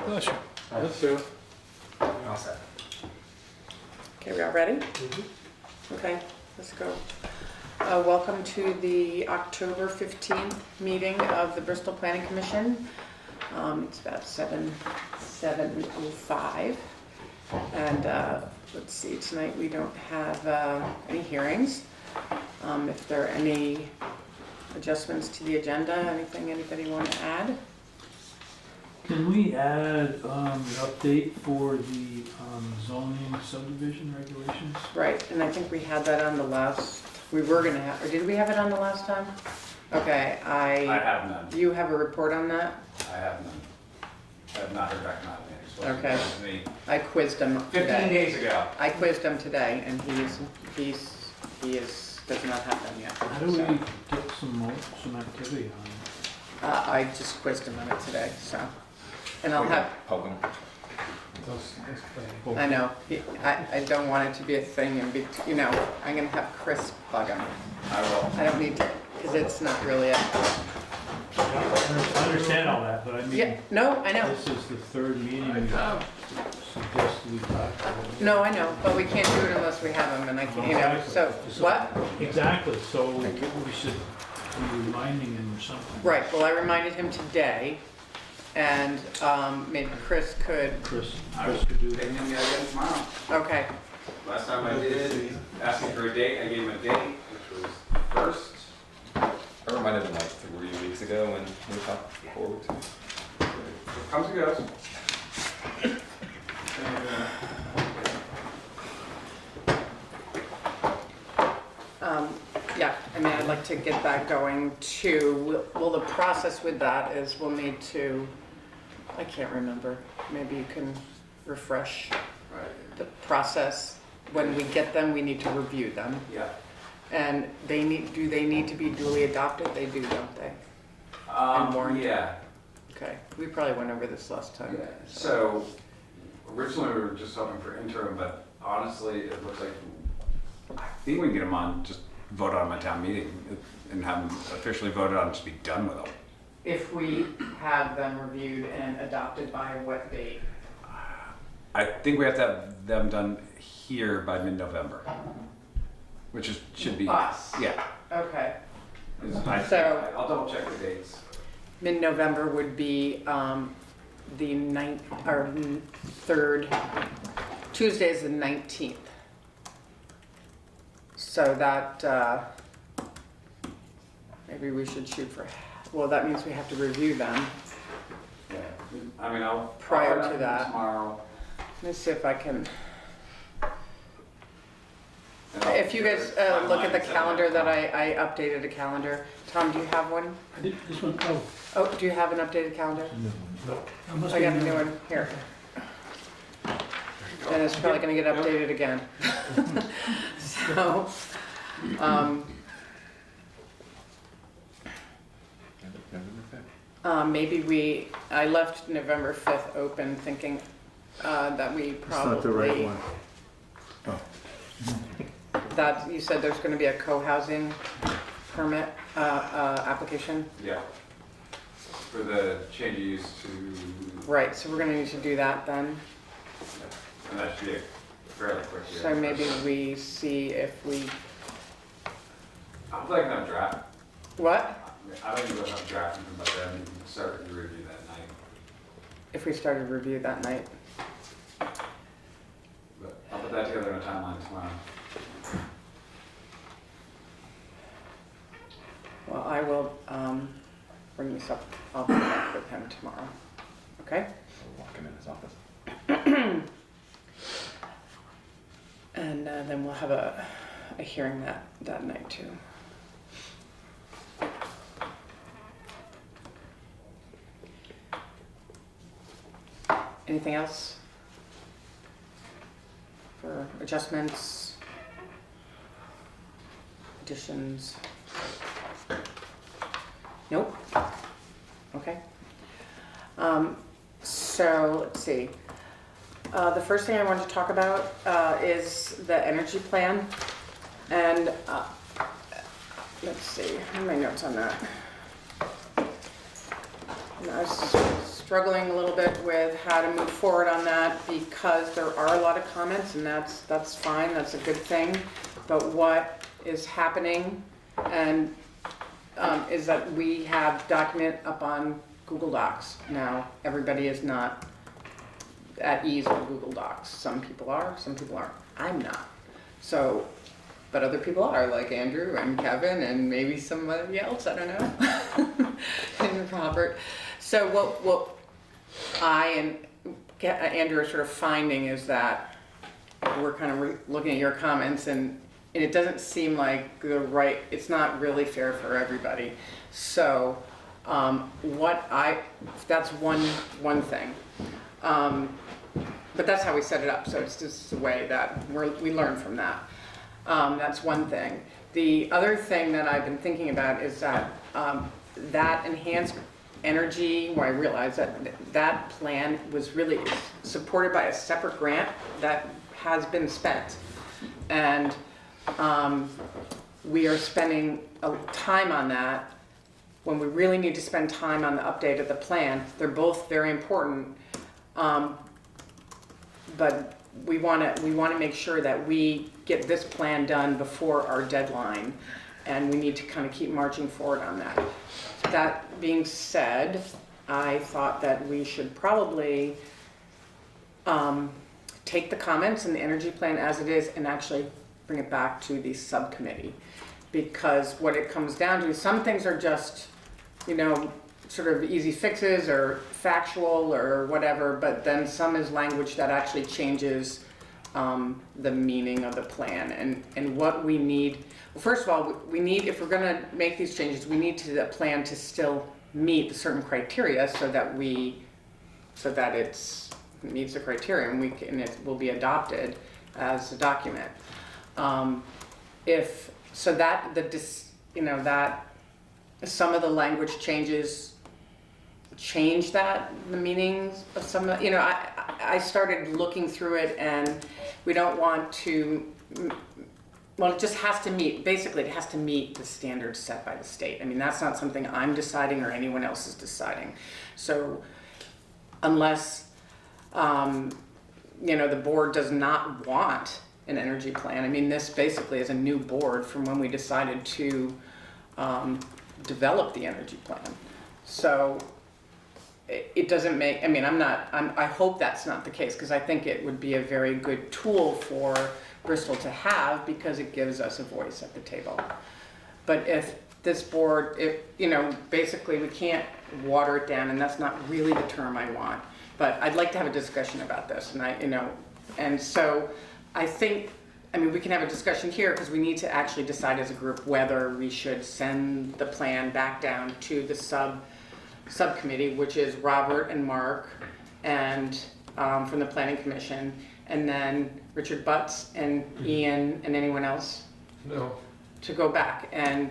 Bless you. Let's do it. All set. Okay, we all ready? Okay, let's go. Welcome to the October 15th meeting of the Bristol Planning Commission. It's about 7:05. And let's see, tonight we don't have any hearings. If there are any adjustments to the agenda, anything anybody want to add? Can we add an update for the zoning subdivision regulations? Right, and I think we had that on the last, we were gonna have, or did we have it on the last time? Okay, I have none. you have a report on that? I have none. I have not heard back from that man. It's supposed to Okay. come to me I quizzed him 15 today. days ago. I quizzed him today, and he does not have them yet. How do we So, get some activity on it? I just quizzed him on it today, so. And I'll have, Poke 'em. I know, I don't want it to be a thing and be, I'm gonna have Chris bug him. I will. I don't need to, because it's not really a, I understand all that, but I yeah, mean, no, I know. this is the third meeting we suggested we talk about it. No, I know, but we can't do it unless we have them, and I can't, so, what? Exactly, so we should be reminding him or something. Right, well, I reminded him today, and maybe Chris could, Chris I could do Take that. him again tomorrow. okay, Last time I did, he asked me for a date. I gave him a date, which was first. I reminded him like 3 weeks ago when we talked, 4 weeks ago. It comes and goes. yeah, I mean, I'd like to get that going too. Well, the process with that is we'll need to, I can't remember, maybe you can refresh Right. the process. When we get them, we need to review them. Yeah. And do they need to be duly adopted? They do, don't they? And warned? Yeah. Okay, we probably went over this last time. Yeah. So originally we were just hoping for interim, but honestly, it looks like I think we can get them on, just vote on my town meeting and have them officially voted on, just be done with them. If we have them reviewed and adopted by what date? I think we have to have them done here by mid-November, which should be. Us. Yeah. Okay. So I'll double check the dates. Mid-November would be the 9th, or 3rd, Tuesday is the 19th. So that, maybe we should shoot for, well, that means we have to review them. Yeah. I mean, I'll. Prior I'll to that. Tomorrow. Let me see if I can, and I'll- if you guys look at the calendar that I updated a calendar. Tom, do you have one? This one, Oh, do you have an updated calendar? must I be got a new one here. And it's probably gonna get updated again. So, maybe I left November 5th open thinking that we probably. It's not the right one. That, you said there's gonna be a co-housing permit, application? Yeah. For the change of use to. Right, so we're gonna need to do that then. And that should be a fairly quick. So maybe we see if we, I'll like have a draft. what? I don't even have a draft, but then you can start your review that night. If we started review that night. But I'll put that together in a timeline tomorrow. Well, I will bring this up, I'll bring it up with him tomorrow, okay? Walk him in his office. And then we'll have a hearing that night too. Anything else? For adjustments? Additions? Nope. Okay. So let's see. The first thing I want to talk about is the energy plan. And let's see, what are my notes on that? I was struggling a little bit with how to move forward on that because there are a lot of comments, and that's fine, that's a good thing. But what is happening and is that we have document up on Google Docs. Now, everybody is not at ease with Google Docs. Some people are, some people aren't. I'm not. So, but other people are, like Andrew and Kevin and maybe somebody else, I don't know, and Robert. So what I and Andrew are sort of finding is that we're kind of looking at your comments and it doesn't seem like it's not really fair for everybody. So that's one thing. But that's how we set it up, so it's just the way that we learn from that. That's one thing. The other thing that I've been thinking about is that that enhanced energy, where I realized that plan was really supported by a separate grant that has been spent. And we are spending time on that when we really need to spend time on the update of the plan. They're both very important. But we want to make sure that we get this plan done before our deadline, and we need to kind of keep marching forward on that. That being said, I thought that we should probably take the comments in the energy plan as it is and actually bring it back to the subcommittee, because what it comes down to is some things are just, sort of easy fixes or factual or whatever, but then some is language that actually changes the meaning of the plan and what we need. Well, first of all, we need, if we're going to make these changes, we need the plan to still meet certain criteria so that it meets the criteria and it will be adopted as a document. That some of the language changes change the meanings of some, I started looking through it, and we don't want to, well, it just has to meet, basically it has to meet the standards set by the state. I mean, that's not something I'm deciding or anyone else is deciding. So unless, the board does not want an energy plan, I mean, this basically is a new board from when we decided to develop the energy plan. So it doesn't make, I hope that's not the case, because I think it would be a very good tool for Bristol to have, because it gives us a voice at the table. But if this board, basically we can't water it down, and that's not really the term I want, but I'd like to have a discussion about this, and so I think, we can have a discussion here, because we need to actually decide as a group whether we should send the plan back down to the subcommittee, which is Robert and Mark, and from the Planning Commission, and then Richard Butts and Ian and anyone else? No. To go back. And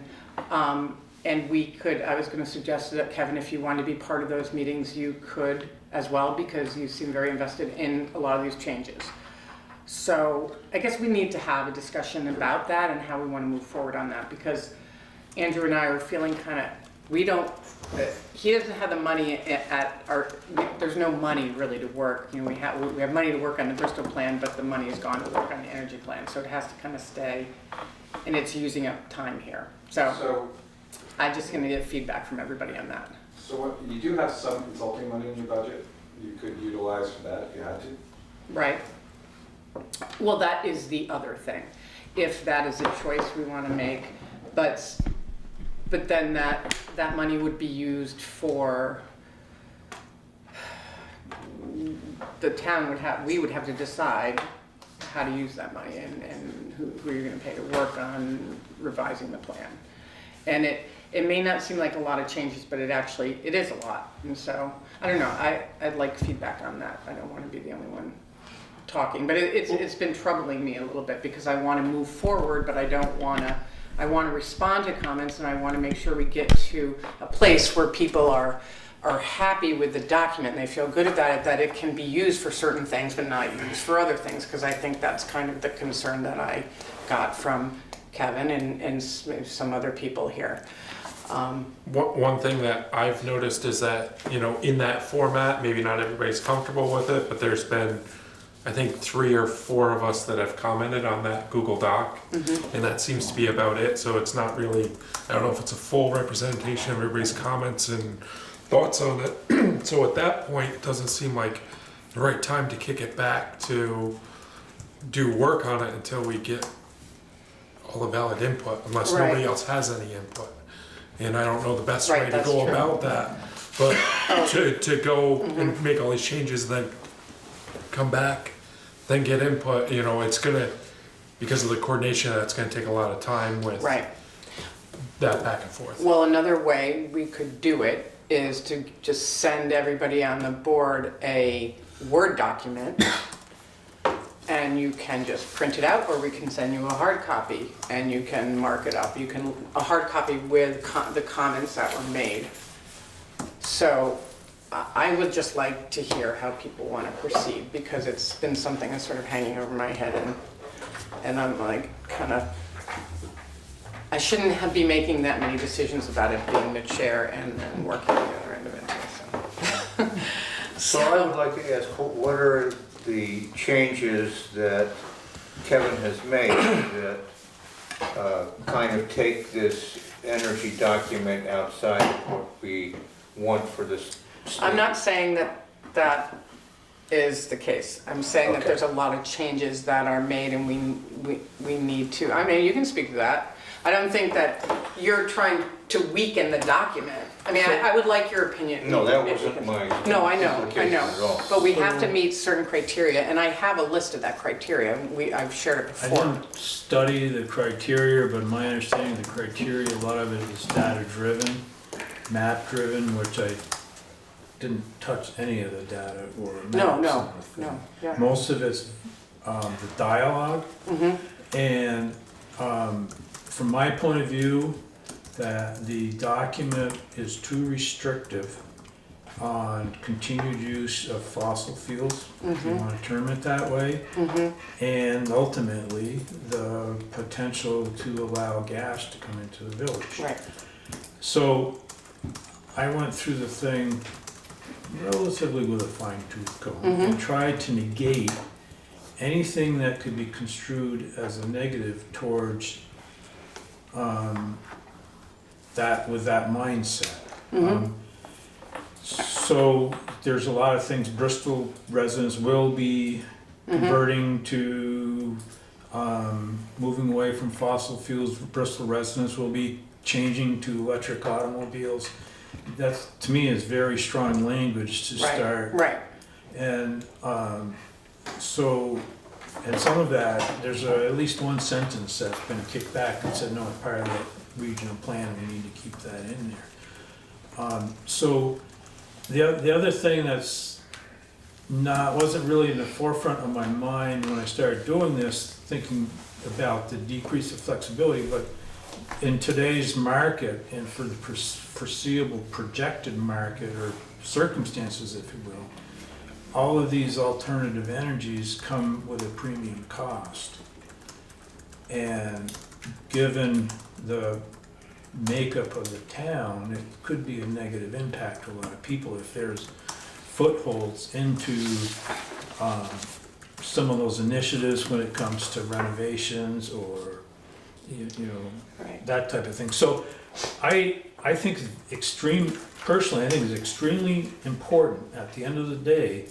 we could, I was going to suggest that, Kevin, if you want to be part of those meetings, you could as well, because you seem very invested in a lot of these changes. So I guess we need to have a discussion about that and how we want to move forward on that, because Andrew and I are feeling kind of, he doesn't have the money there's no money really to work. We have money to work on the Bristol plan, but the money is gone to work on the energy plan. So it has to kind of stay, and it's using up time here. So I'm just going to get feedback from everybody on that. So you do have some consulting money in your budget you could utilize for that if you had to? Right. Well, that is the other thing. If that is a choice we want to make, but then that money would be used for, the town we would have to decide how to use that money and who you're going to pay to work on revising the plan. And it may not seem like a lot of changes, but it is a lot. And so, I don't know, I'd like feedback on that. I don't want to be the only one talking, but it's been troubling me a little bit, because I want to move forward, but I want to respond to comments, and I want to make sure we get to a place where people are happy with the document and they feel good about it, that it can be used for certain things but not used for other things, because I think that's kind of the concern that I got from Kevin and some other people here. One thing that I've noticed is that, you know, in that format, maybe not everybody's comfortable with it, but there's been, I think, 3 or 4 of us that have commented on that Google Doc, and that seems to be about it. So it's not really, I don't know if it's a full representation of everybody's comments and thoughts on it. So at that point, it doesn't seem like the right time to kick it back to do work on it until we get all the valid input, unless Right. nobody else has any input. And I don't know the best Right, way to that's go true. about that, but to go and make all these changes, then come back, then get input, you know, it's gonna, because of the coordination, that's gonna take a lot of time with Right. that back and forth. Well, another way we could do it is to just send everybody on the board a Word document, and you can just print it out, or we can send you a hard copy and you can mark it up. You can, a hard copy with the comments that were made. So I would just like to hear how people want to proceed, because it's been something that's sort of hanging over my head, and I'm like kind of, I shouldn't be making that many decisions about it being the chair and then working the other end of it. So I would like to ask, what are the changes that Kevin has made that kind of take this energy document outside of what we want for this state? I'm not saying that that is the case. I'm saying that Okay. there's a lot of changes that are made, and we need to, I mean, you can speak to that. I don't think that you're trying to weaken the document. I mean, I would like your opinion. No, that wasn't my No, I know, implication at all. but we have to meet certain criteria, and I have a list of that criteria. I've shared it I before. didn't study the criteria, but my understanding of the criteria, a lot of it is data-driven, map-driven, which I didn't touch any of the data or maps. No, and no, the no, thing. yeah. Most of it's the dialogue, and from my point of view, that the document is too restrictive on continued use of fossil fuels, if you want to term it that way, and ultimately the potential to allow gas to come into the village. Right, So I went through the thing relatively with a fine tooth comb and tried to negate anything that could be construed as a negative towards that, with that mindset. So there's a lot of things. Bristol residents will be converting to moving away from fossil fuels. Bristol residents will be changing to electric automobiles. That, to me, is very strong language to start. right. And so, and some of that, there's at least one sentence that's been kicked back and said, no, it's part of the regional plan, we need to keep that in there. So the other thing that's wasn't really in the forefront of my mind when I started doing this, thinking about the decrease of flexibility, but in today's market and for the foreseeable projected market or circumstances, if you will, all of these alternative energies come with a premium cost. And given the makeup of the town, it could be a negative impact to a lot of people if there's footholds into some of those initiatives when it comes to renovations or you know, Right. that type of thing. So I think personally, I think it's extremely important at the end of the day,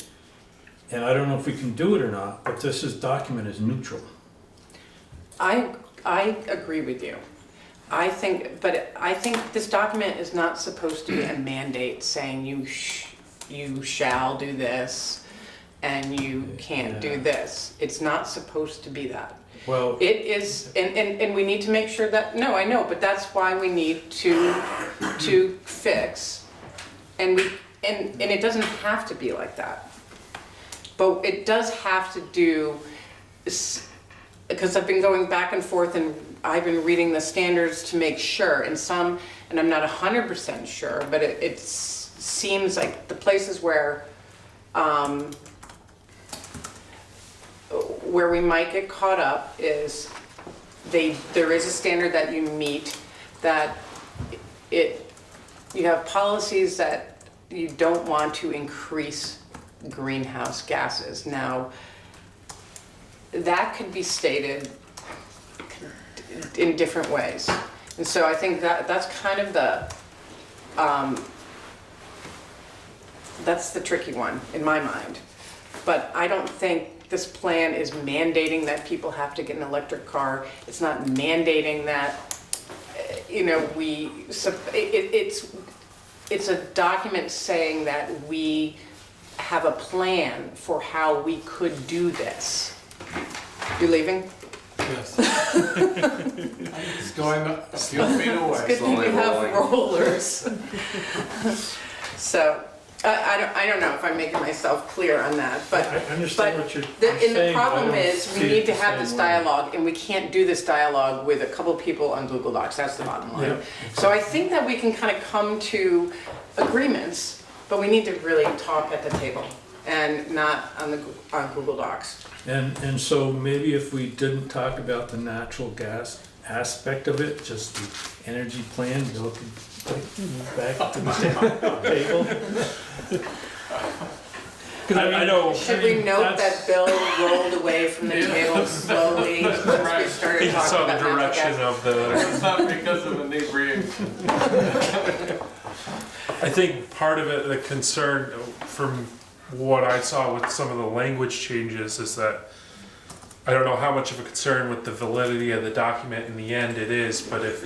and I don't know if we can do it or not, but this document is neutral. I agree with you. I think this document is not supposed to be a mandate saying you shall do this and you can't do this. It's not supposed to be that. Well, It is, and we need to make sure that, no, I know, but that's why we need to fix. And it doesn't have to be like that. But it does have to do, because I've been going back and forth and I've been reading the standards to make sure, and I'm not 100% sure, but it seems like the places where we might get caught up is there is a standard that you meet that you have policies that you don't want to increase greenhouse gases. Now, that could be stated in different ways. And so I think that's kind of that's the tricky one in my mind. But I don't think this plan is mandating that people have to get an electric car. It's not mandating that, it's a document saying that we have a plan for how we could do this. You leaving? Yes. It's going a few feet away. It's good thing you have rollers. So, I don't know if I'm making myself clear on that, but. I understand what you're And the saying, but I problem don't is, see we it need to the have this same way. dialogue, and we can't do this dialogue with a couple people on Google Docs, that's the bottom line. Yeah. So I think that we can kind of come to agreements, but we need to really talk at the table, and not on Google Docs. And so maybe if we didn't talk about the natural gas aspect of it, just the energy plan, Bill could back to the table. 'Cause I know. Should we note that Bill rolled away from the table slowly once we started He talking saw the about natural direction gas? of the. It's not because of inebriation. I think part of it, the concern from what I saw with some of the language changes is that I don't know how much of a concern with the validity of the document in the end it is, but if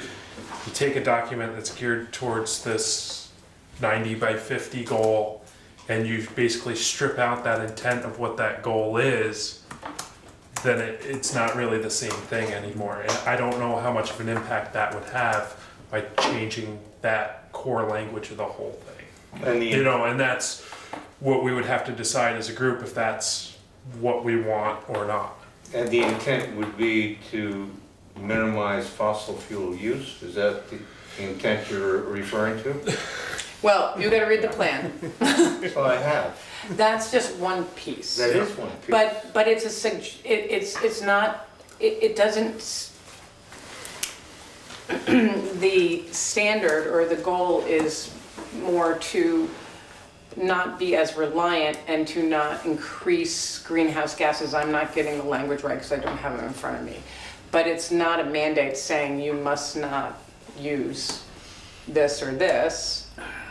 you take a document that's geared towards this 90 by 50 goal and you basically strip out that intent of what that goal is, then it's not really the same thing anymore. And I don't know how much of an impact that would have by changing that core language of the whole thing. And You the, know, and that's what we would have to decide as a group if that's what we want or not. and the intent would be to minimize fossil fuel use? Is that the intent you're referring to? Well, you gotta read the plan. Well, I have. That's just one piece. That is one piece. But it's it's not, it doesn't, the standard or the goal is more to not be as reliant and to not increase greenhouse gases. I'm not getting the language right because I don't have it in front of me. But it's not a mandate saying you must not use this or this.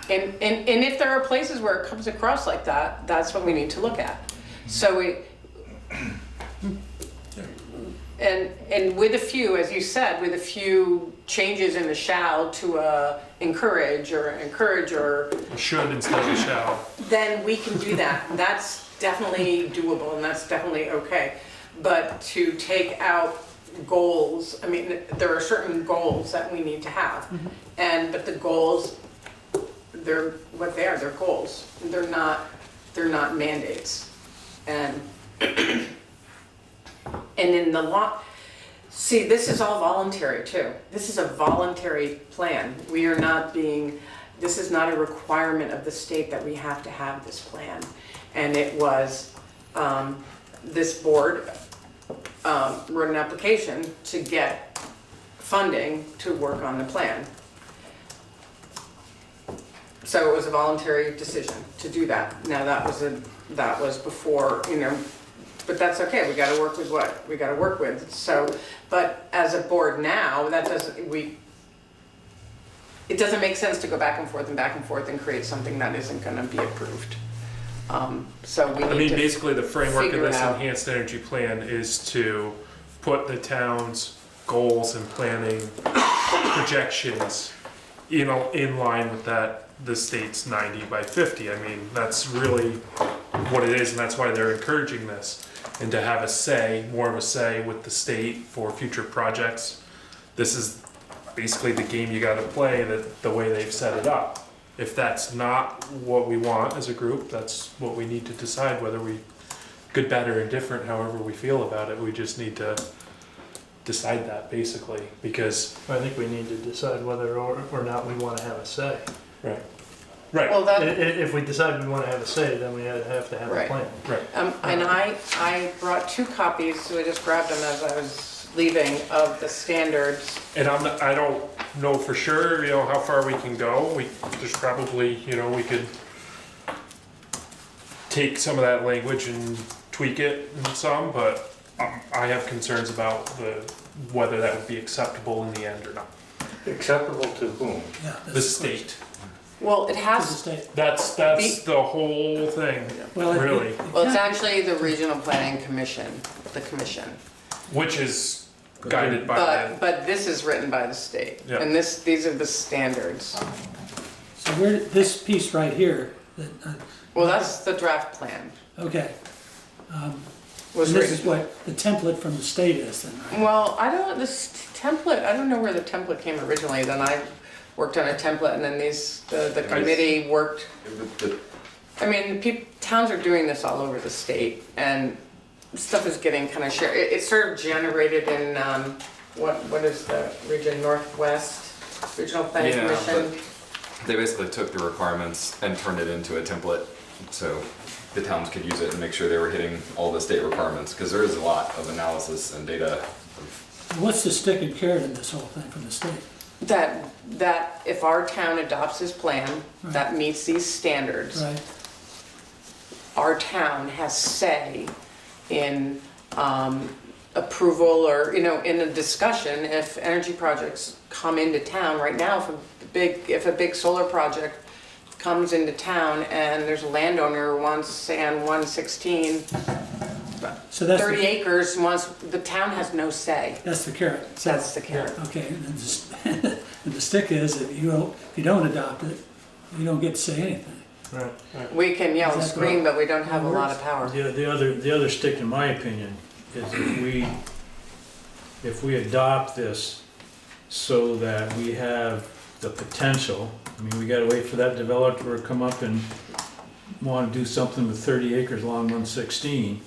And if there are places where it comes across like that, that's what we need to look at. So and with a few, as you said, with a few changes in the shall to encourage or Should instead of shall. then we can do that. That's definitely doable and that's definitely okay. But to take out goals, I mean, there are certain goals that we need to have. But the goals, they're what they are, they're goals. They're not mandates. And in the law, see, this is all voluntary too. This is a voluntary plan. We are not being, this is not a requirement of the state that we have to have this plan. And it was, this board wrote an application to get funding to work on the plan. So it was a voluntary decision to do that. Now that was before, but that's okay, we gotta work with what we gotta work with. So, but as a board now, it doesn't make sense to go back and forth and create something that isn't gonna be approved. So we I need mean, to basically the framework of figure it this out. enhanced energy plan is to put the town's goals and planning projections, in line with the state's 90 by 50. I mean, that's really what it is, and that's why they're encouraging this. And to have a say, more of a say with the state for future projects. This is basically the game you gotta play, the way they've set it up. If that's not what we want as a group, that's what we need to decide, whether we, good, bad, or indifferent, however we feel about it. We just need to decide that, basically, because. I think we need to decide whether or not we want to have a say. Right. Right. Well, that, If we decide we want to have a say, then we have to have a Right. plan. Right. and I brought 2 copies, so I just grabbed them as I was leaving of the standards. And I don't know for sure, you know, how far we can go. There's probably, you know, we could take some of that language and tweak it and some, but I have concerns about whether that would be acceptable in the end or not. Acceptable to whom? Yeah, that's The question. state. Well, it To the has, state. That's the whole thing, Well, really, well, it's actually the Regional Planning Commission, the commission. which is guided by But this is written by the state, Yeah. and these are the standards. So where, this piece right here, Well, that's the draft plan, okay. was And this is written. what the template from the state is then, right? Well, I don't, I don't know where the template came originally, then I worked on a template, and then the committee worked. I mean, towns are doing this all over the state, and stuff is getting kind of shared. It's sort of generated in, what is the region, Northwest Regional Planning Yeah, Commission? They basically took the requirements and turned it into a template so the towns could use it and make sure they were hitting all the state requirements, because there is a lot of analysis and data. What's the stick and carrot in this whole thing from the state? That if our town adopts this plan, that meets these standards, Right, our town has say in approval or, you know, in a discussion, if energy projects come into town. Right now, if a big solar project comes into town and there's a landowner who wants, say on 116, so that's 30 the, acres, wants, the town has no say. that's the carrot. So- That's the carrot. Okay, and then and the stick is, if you don't adopt it, you don't get to say anything. Right. We can yell and Exactly. scream, but we don't have a lot of power. The other stick, in my opinion, is if we adopt this so that we have the potential, I mean, we gotta wait for that developer to come up and wanna do something with 30 acres along 116.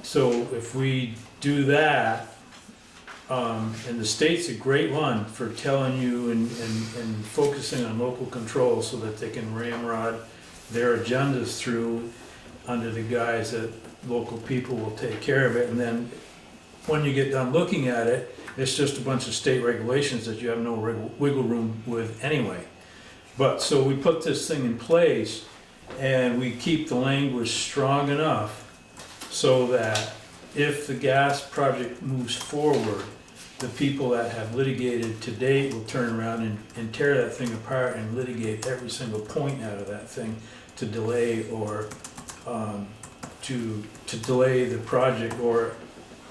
So if we do that, and the state's a great one for telling you and focusing on local control so that they can ramrod their agendas through under the guise that local people will take care of it. And then when you get done looking at it, it's just a bunch of state regulations that you have no wiggle room with anyway. But, so we put this thing in place and we keep the language strong enough so that if the gas project moves forward, the people that have litigated to date will turn around and tear that thing apart and litigate every single point out of that thing to delay or to delay the project, or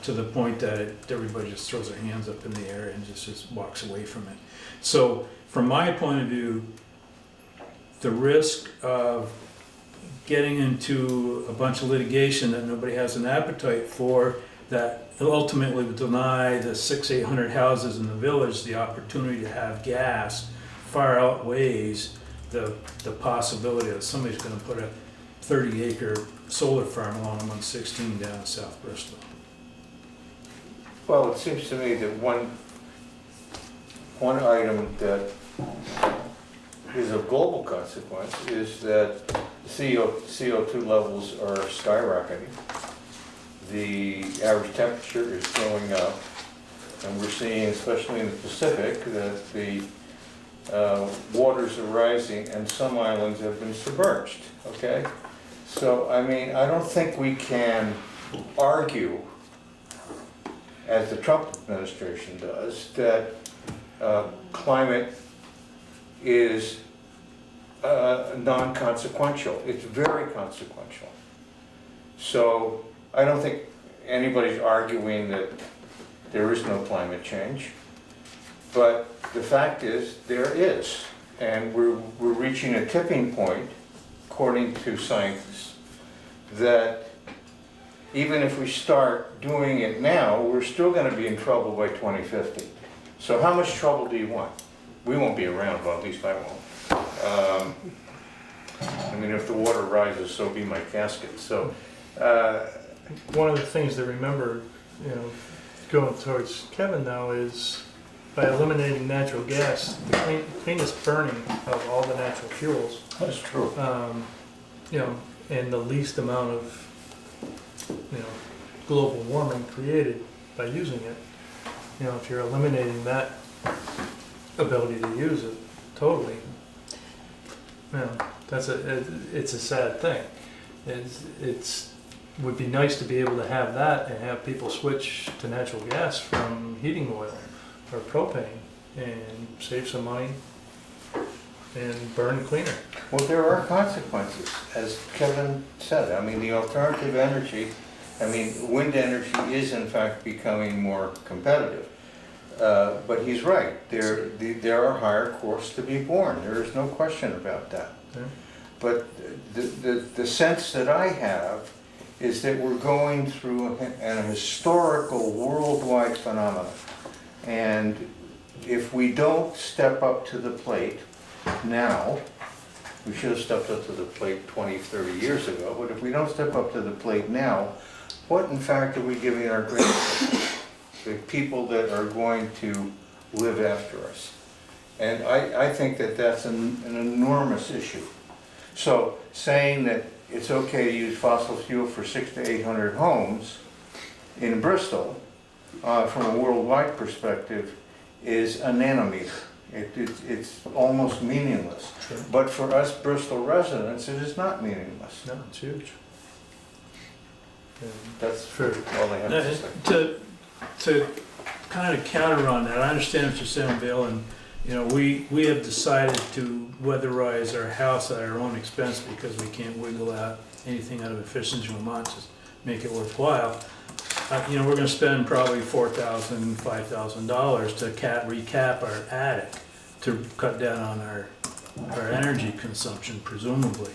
to the point that everybody just throws their hands up in the air and just walks away from it. So from my point of view, the risk of getting into a bunch of litigation that nobody has an appetite for, that ultimately would deny the 600-800 houses in the village the opportunity to have gas, far outweighs the possibility that somebody's gonna put a 30-acre solar farm along 116 down in South Bristol. Well, it seems to me that one item that is of global consequence is that CO2 levels are skyrocketing. The average temperature is going up, and we're seeing, especially in the Pacific, that the waters are rising and some islands have been submerged, okay? So, I mean, I don't think we can argue, as the Trump administration does, that climate is non-consequential. It's very consequential. So I don't think anybody's arguing that there is no climate change, but the fact is there is, and we're reaching a tipping point, according to scientists, that even if we start doing it now, we're still going to be in trouble by 2050. So how much trouble do you want? We won't be around, well, at least I won't. I mean, if the water rises, so be my casket. So, One of the things to remember, going towards Kevin though, is by eliminating natural gas, the cleanest burning of all the natural fuels, that's true. and the least amount of, global warming created by using it. You know, if you're eliminating that ability to use it totally, you know, it's a sad thing. It's would be nice to be able to have that and have people switch to natural gas from heating oil or propane and save some money and burn cleaner. Well, there are consequences, as Kevin said. I mean, the alternative energy, I mean, wind energy is in fact becoming more competitive. But he's right, there are higher costs to be borne, there is no question about that. Yeah. But the sense that I have is that we're going through an historical worldwide phenomenon. And if we don't step up to the plate now, we should have stepped up to the plate 20, 30 years ago, but if we don't step up to the plate now, what in fact are we giving our grandchildren? The people that are going to live after us. And I think that that's an enormous issue. So saying that it's okay to use fossil fuel for 600 to 800 homes in Bristol, from a worldwide perspective, is a nanometer. It's almost meaningless. Sure. But for us Bristol residents, it is not meaningless. No, it's huge. And That's for all I have to say. To kind of counter on that, I understand what you're saying, Bill, and, you know, we have decided to weatherize our house at our own expense because we can't wiggle out anything out of efficiency Vermont to make it worthwhile. You know, we're gonna spend probably $4,000, $5,000 to recap our attic to cut down on our energy consumption, presumably.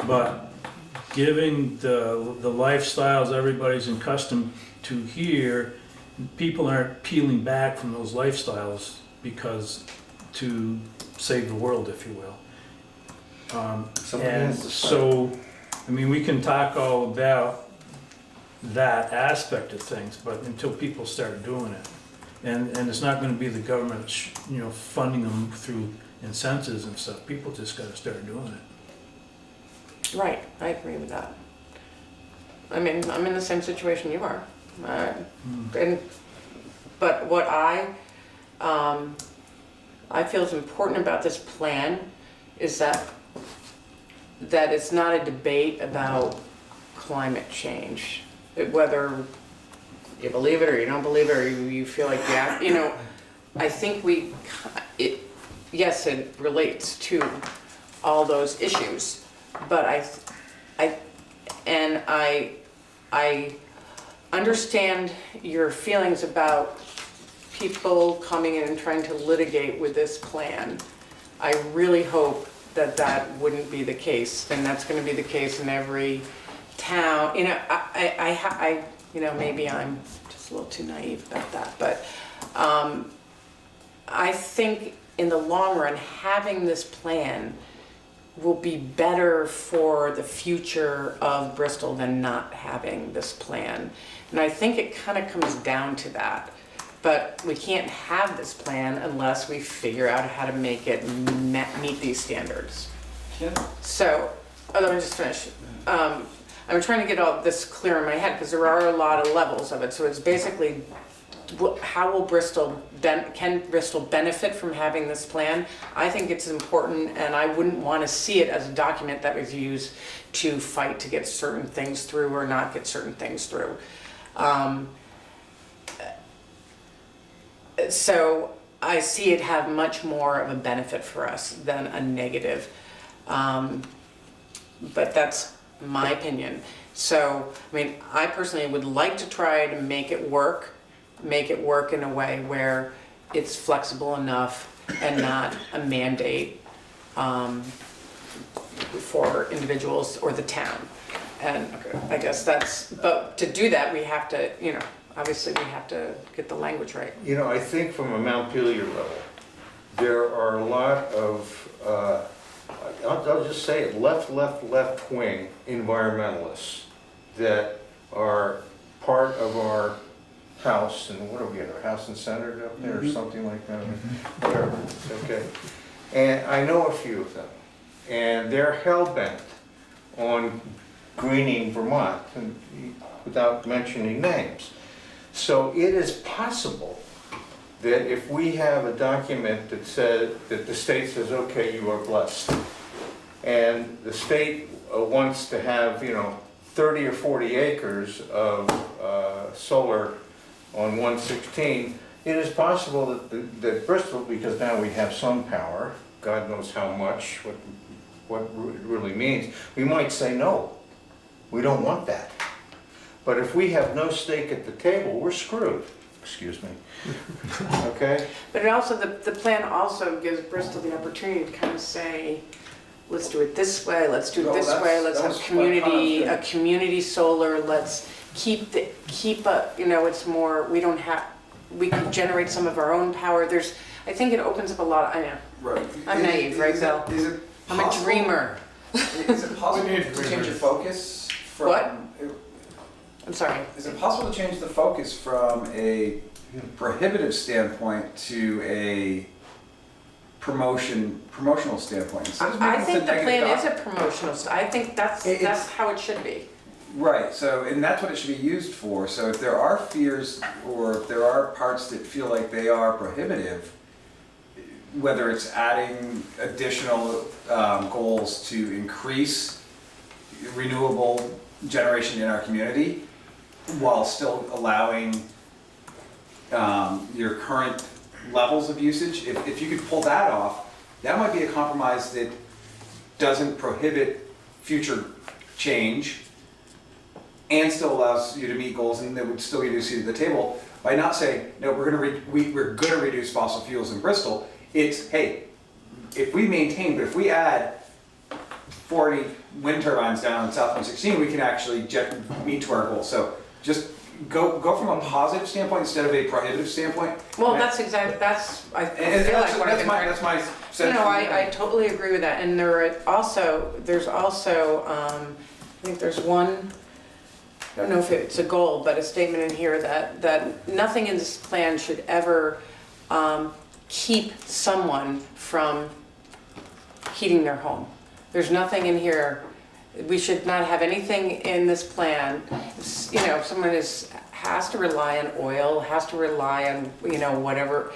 But given the lifestyles everybody's accustomed to here, people aren't peeling back from those lifestyles because to save the world, if you will. Somebody And has to so, I mean, we can talk all about that aspect of things, but until people start doing it, and it's not going to be the government, you know, funding them through incentives and stuff. People just got to start doing it. Right, I agree with that. I mean, I'm in the same situation you are. But what I feel is important about this plan is that it's not a debate about climate change. Whether you believe it or you don't believe it, or you feel like, yeah, you know, I think yes, it relates to all those issues, but I understand your feelings about people coming in and trying to litigate with this plan. I really hope that wouldn't be the case, and that's going to be the case in every town. You know, I you know, maybe I'm just a little too naive about that, but I think in the long run, having this plan will be better for the future of Bristol than not having this plan. And I think it kind of comes down to that. But we can't have this plan unless we figure out how to make it meet these standards. So, let me just finish. I'm trying to get all this clear in my head because there are a lot of levels of it. So it's basically, how will can Bristol benefit from having this plan? I think it's important, and I wouldn't want to see it as a document that was used to fight to get certain things through or not get certain things through. So I see it have much more of a benefit for us than a negative. But that's my opinion. So, I mean, I personally would like to try to make it work in a way where it's flexible enough and not a mandate for individuals or the town. And I guess but to do that, we have to, you know, obviously we have to get the language right. You know, I think from a Montpelier level, there are a lot of, I'll just say it, left wing environmentalists that are part of our house, and what are we at, our house and Center up there, or something like that, whatever, okay. And I know a few of them, and they're hell-bent on Greening Vermont, without mentioning names. So it is possible that if we have a document that says, that the state says, okay, you are blessed, and the state wants to have, 30 or 40 acres of solar on 116, it is possible that Bristol, because now we have some power, God knows how much, what it really means, we might say no. We don't want that. But if we have no stake at the table, we're screwed. Excuse me. Okay? But it also, the plan also gives Bristol the opportunity to kind of say, let's do it this way, let's do it this way, let's have a community solar, let's keep it's more, we can generate some of our own power. I think it opens up a lot, I know. Right. I'm naive, right, Bill? I'm a dreamer. Is it possible to change the focus from? What? I'm sorry. Is it possible to change the focus from a prohibitive standpoint to a promotional standpoint? Instead of I making think it the a plan negative is a promotional, I think that's how it should be. Right, so, and that's what it should be used for. So if there are fears or if there are parts that feel like they are prohibitive, whether it's adding additional goals to increase renewable generation in our community while still allowing your current levels of usage, if you could pull that off, that might be a compromise that doesn't prohibit future change and still allows you to meet goals and that would still give you a seat at the table by not saying, no, we're gonna reduce fossil fuels in Bristol. It's, hey, if we maintain, but if we add 40 wind turbines down in South 116, we can actually meet to our goals. So just go from a positive standpoint instead of a prohibitive standpoint. Well, that's exactly, I feel like what I've been trying. That's my sense. No, I totally agree with that, and there's also, I think there's one, I don't know if it's a goal, but a statement in here that nothing in this plan should ever keep someone from heating their home. There's nothing in here, we should not have anything in this plan, if someone has to rely on oil, has to rely on, whatever,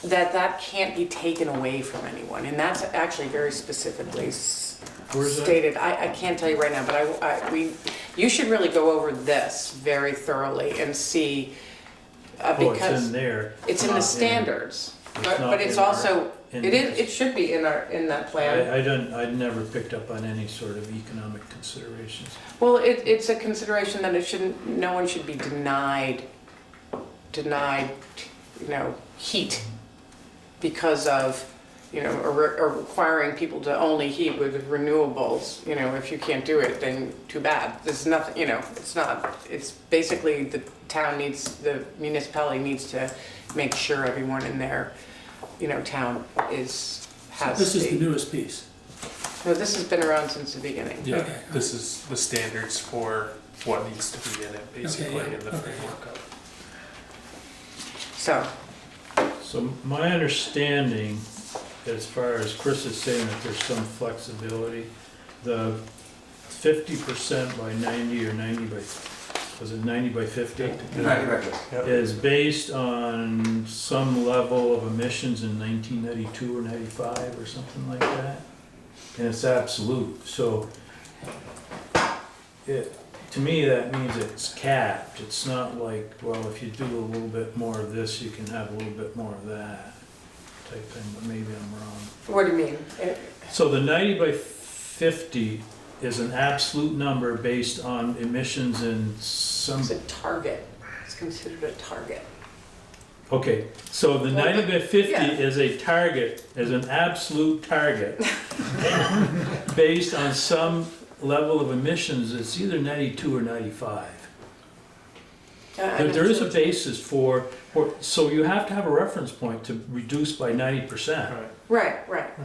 that can't be taken away from anyone, and that's actually very specifically stated. I can't tell you right now, but you should really go over this very thoroughly and see, because it's in there. it's in the standards, It's not but it's in also, in it should be in that plan. I'd never picked up on any sort of economic considerations. Well, it's a consideration that no one should be denied, heat because of, or requiring people to only heat with renewables. If you can't do it, then too bad. There's nothing, it's basically the municipality needs to make sure everyone in their, town has. This is the newest piece. No, this has been around since the beginning. Yeah, Okay. this is the standards for what needs to be in it, basically, Okay, yeah, in the okay. framework of it. So my understanding, as far as Chris is saying that there's some flexibility, the 50% by 90 or 90 by, was it 90 by 50? Is based on some level of emissions in 1992 or 95 or something like that. And it's absolute, so to me, that means it's capped. It's not like, well, if you do a little bit more of this, you can have a little bit more of that type thing, but maybe I'm wrong. What do you mean? So the 90 by 50 is an absolute number based on emissions in some, It's a target. It's considered a target. okay, so the Well, 90 by 50 yeah. is a target, is an absolute target based on some level of emissions. It's either 92 or 95. There is a basis for, so you have to have a reference point to reduce by 90%. Right.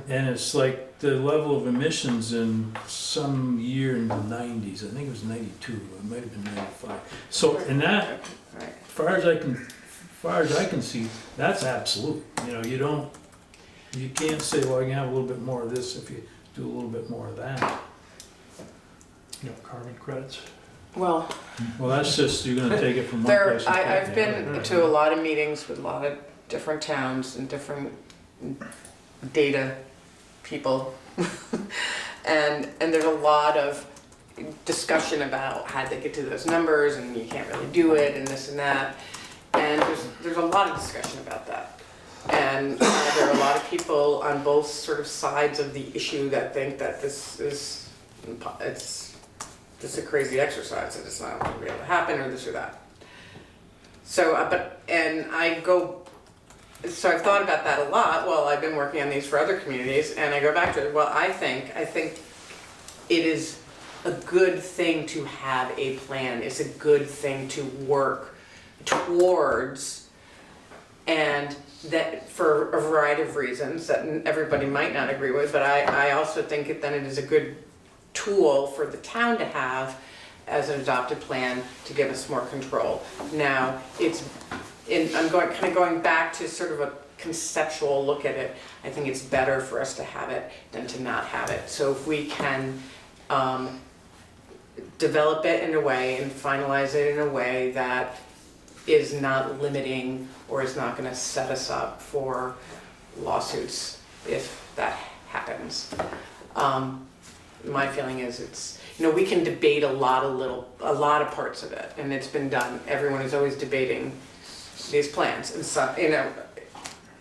And it's like the level of emissions in some year in the 90s, I think it was 92, it might have been 95. So in that, Right. as far as I can see, that's absolute. You can't say, well, you can have a little bit more of this if you do a little bit more of that. Carbon credits. Well, Well, that's just, you're gonna take it from one there, place. and put it in I've the been other. to a lot of meetings with a lot of different towns and different data people. And there's a lot of discussion about how they get to those numbers and you can't really do it and this and that. And there's a lot of discussion about that. And there are a lot of people on both sort of sides of the issue that think that this is a crazy exercise, that it's not going to be able to happen or this or that. So, so I've thought about that a lot. Well, I've been working on these for other communities, and I go back to it. Well, I think it is a good thing to have a plan. It's a good thing to work towards, and that for a variety of reasons that everybody might not agree with. But I also think then it is a good tool for the town to have as an adopted plan to give us more control. Now, I'm going back to sort of a conceptual look at it. I think it's better for us to have it than to not have it. So if we can develop it in a way and finalize it in a way that is not limiting or is not going to set us up for lawsuits if that happens. My feeling is we can debate a lot of parts of it, and it's been done. Everyone is always debating these plans, and so,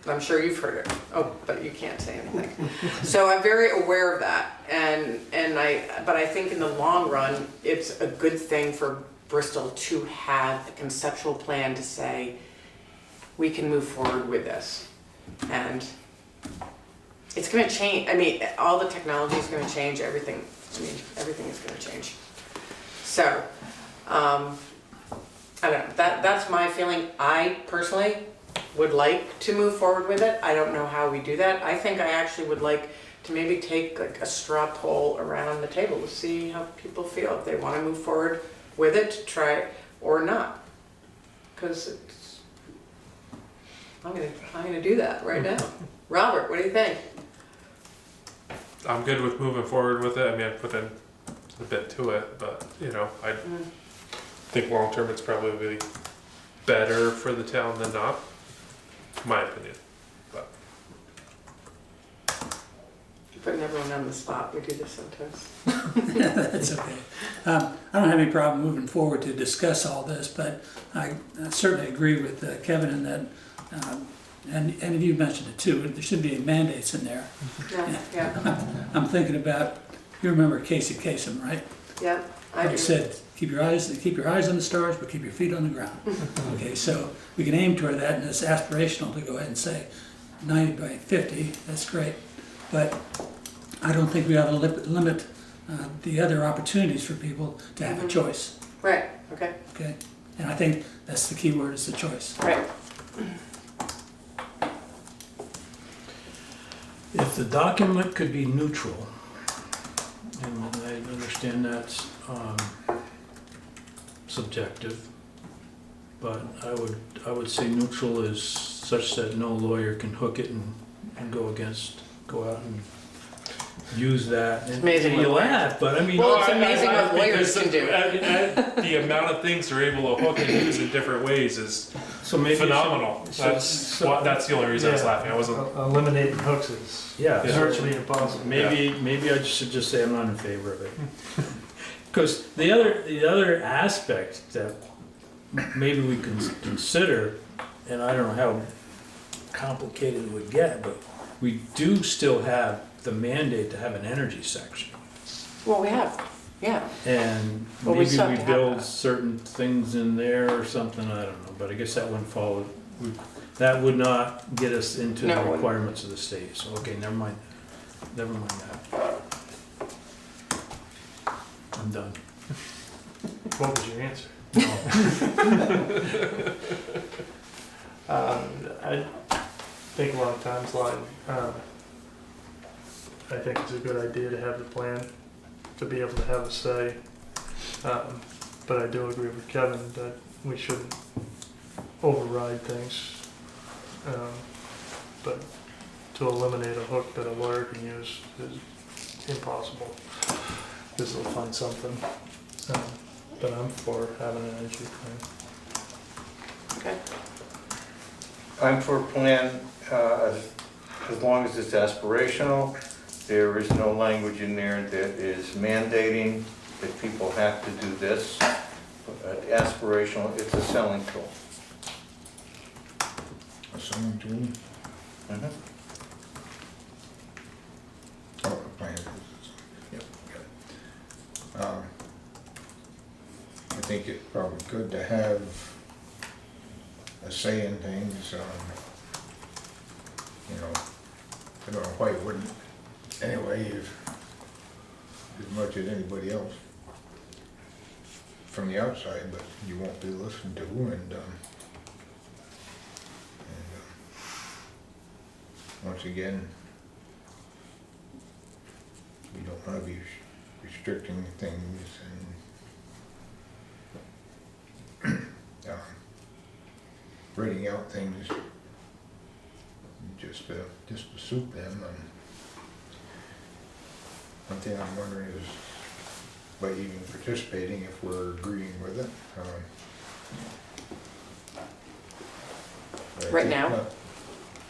I'm sure you've heard it. Oh, but you can't say anything. So I'm very aware of that, but I think in the long run, it's a good thing for Bristol to have a conceptual plan to say, we can move forward with this. And it's gonna change, all the technology is gonna change, everything is gonna change. So, I don't know, that's my feeling. I personally would like to move forward with it. I don't know how we do that. I think I actually would like to maybe take like a straw poll around the table to see how people feel, if they wanna move forward with it, try it or not. Because I'm gonna do that right now. Robert, what do you think? I'm good with moving forward with it. I put in a bit to it, but I think long term it's probably better for the town than not, my opinion. But You're putting everyone on the spot. We do this sometimes. That's okay. I don't have any problem moving forward to discuss all this, but I certainly agree with Kevin in that, and you mentioned it too, there should be mandates in there. Yeah. I'm thinking about, you remember Casey Kasem, right? Yeah, I do. He said, keep your eyes on the stars, but keep your feet on the ground. Okay, so we can aim toward that, and it's aspirational to go ahead and say 90 by 50, that's great. But I don't think we ought to limit the other opportunities for people to have a choice. Right, okay. Okay, and I think that's the key word, is the choice. Right. If the document could be neutral, and I understand that's subjective, but I would say neutral is such that no lawyer can hook it and go out and use that. It's amazing And you what laugh, but Well, it's amazing what lawyers can do. The amount of things they're able to hook and use in different ways is so maybe phenomenal. That's the only reason I was laughing. I wasn't. Eliminating hooks is yeah, virtually impossible. maybe I should just say I'm not in favor of it. Because the other aspect that maybe we can consider, and I don't know how complicated it would get, but we do still have the mandate to have an energy section. Well, we have, yeah. And Well, we maybe still we have to have build that. certain things in there or something, I don't know, but I guess that wouldn't follow, that would not get us into No, it the wouldn't. requirements of the state, so okay, never mind that. I'm done. What was your answer? I think along Tom's line, I think it's a good idea to have the plan, to be able to have a say. But I do agree with Kevin that we shouldn't override things. But to eliminate a hook that a lawyer can use is impossible. this will find something. But I'm for having an energy plan. Okay. I'm for a plan, as long as it's aspirational. There is no language in there that is mandating that people have to do this. Aspirational, it's a selling tool. A selling tool? Mhm. Oh, the plan is, yep, got it. I think it's probably good to have a say in things, you know, I don't know why you wouldn't, anyway, if, as much as anybody else from the outside, but you won't be listened to, and once again, we don't want to be restricting things and writing out things just to suit them. And one thing I'm wondering is, by even participating, if we're agreeing with it. But I Right think now? not-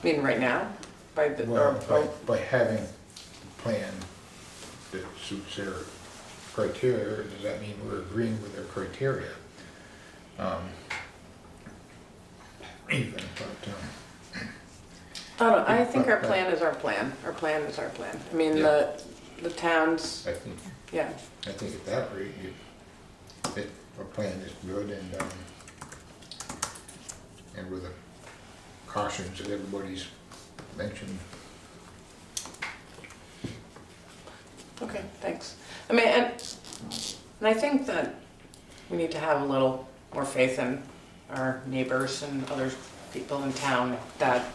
I mean, right now? By the, Well, or, by having a plan that suits their criteria, does that mean we're agreeing with their criteria? Even, but, I don't, I think our plan is our plan. Our plan is our plan. I mean, Yeah. the towns, I think, yeah. at that rate, a plan is good, and with the cautions that everybody's mentioned. Okay, thanks. I mean, and I think that we need to have a little more faith in our neighbors and other people in town that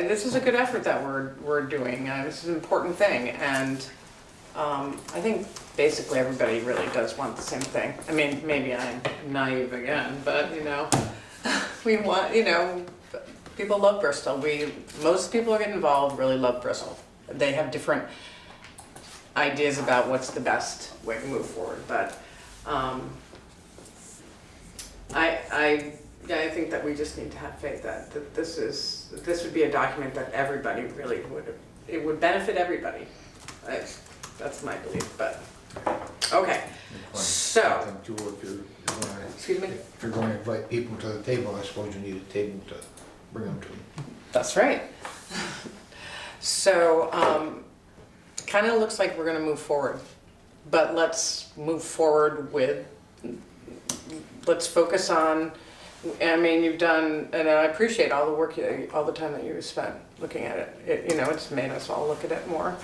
this is a good effort that we're doing. This is an important thing, and I think basically everybody really does want the same thing. I mean, maybe I'm naive again, but you know, we want, you know, people love Bristol. Most people who get involved really love Bristol. They have different ideas about what's the best way to move forward, but I think that we just need to have faith that this would be a document that everybody really it would benefit everybody. That's my belief, but, okay. So- I think too, if you're gonna, Excuse me? if you're gonna invite people to the table, I suppose you need a table to bring them to. That's right. So, kind of looks like we're gonna move forward, but let's move forward with, let's focus on, I mean, you've done, and I appreciate all the work, all the time that you spent looking at it. You know, it's made us all look at it more.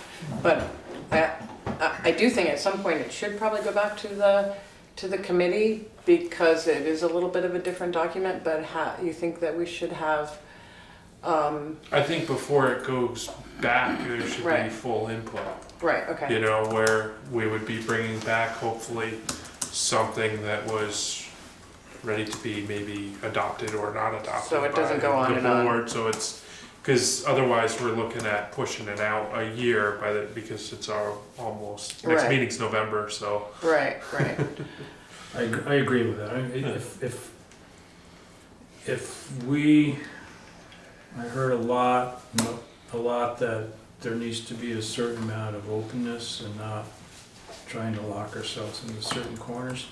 But I do think at some point it should probably go back to the committee, because it is a little bit of a different document, but you think that we should have, I think before it goes back, there should be Right. full input. right, okay. You know, where we would be bringing back hopefully something that was ready to be maybe adopted or not adopted. So it doesn't by go on the and on. board. So it's, because otherwise we're looking at pushing it out a year because it's our almost, next Right. meeting's November, so. Right, right. I agree with that. I heard a lot that there needs to be a certain amount of openness and not trying to lock ourselves into certain corners.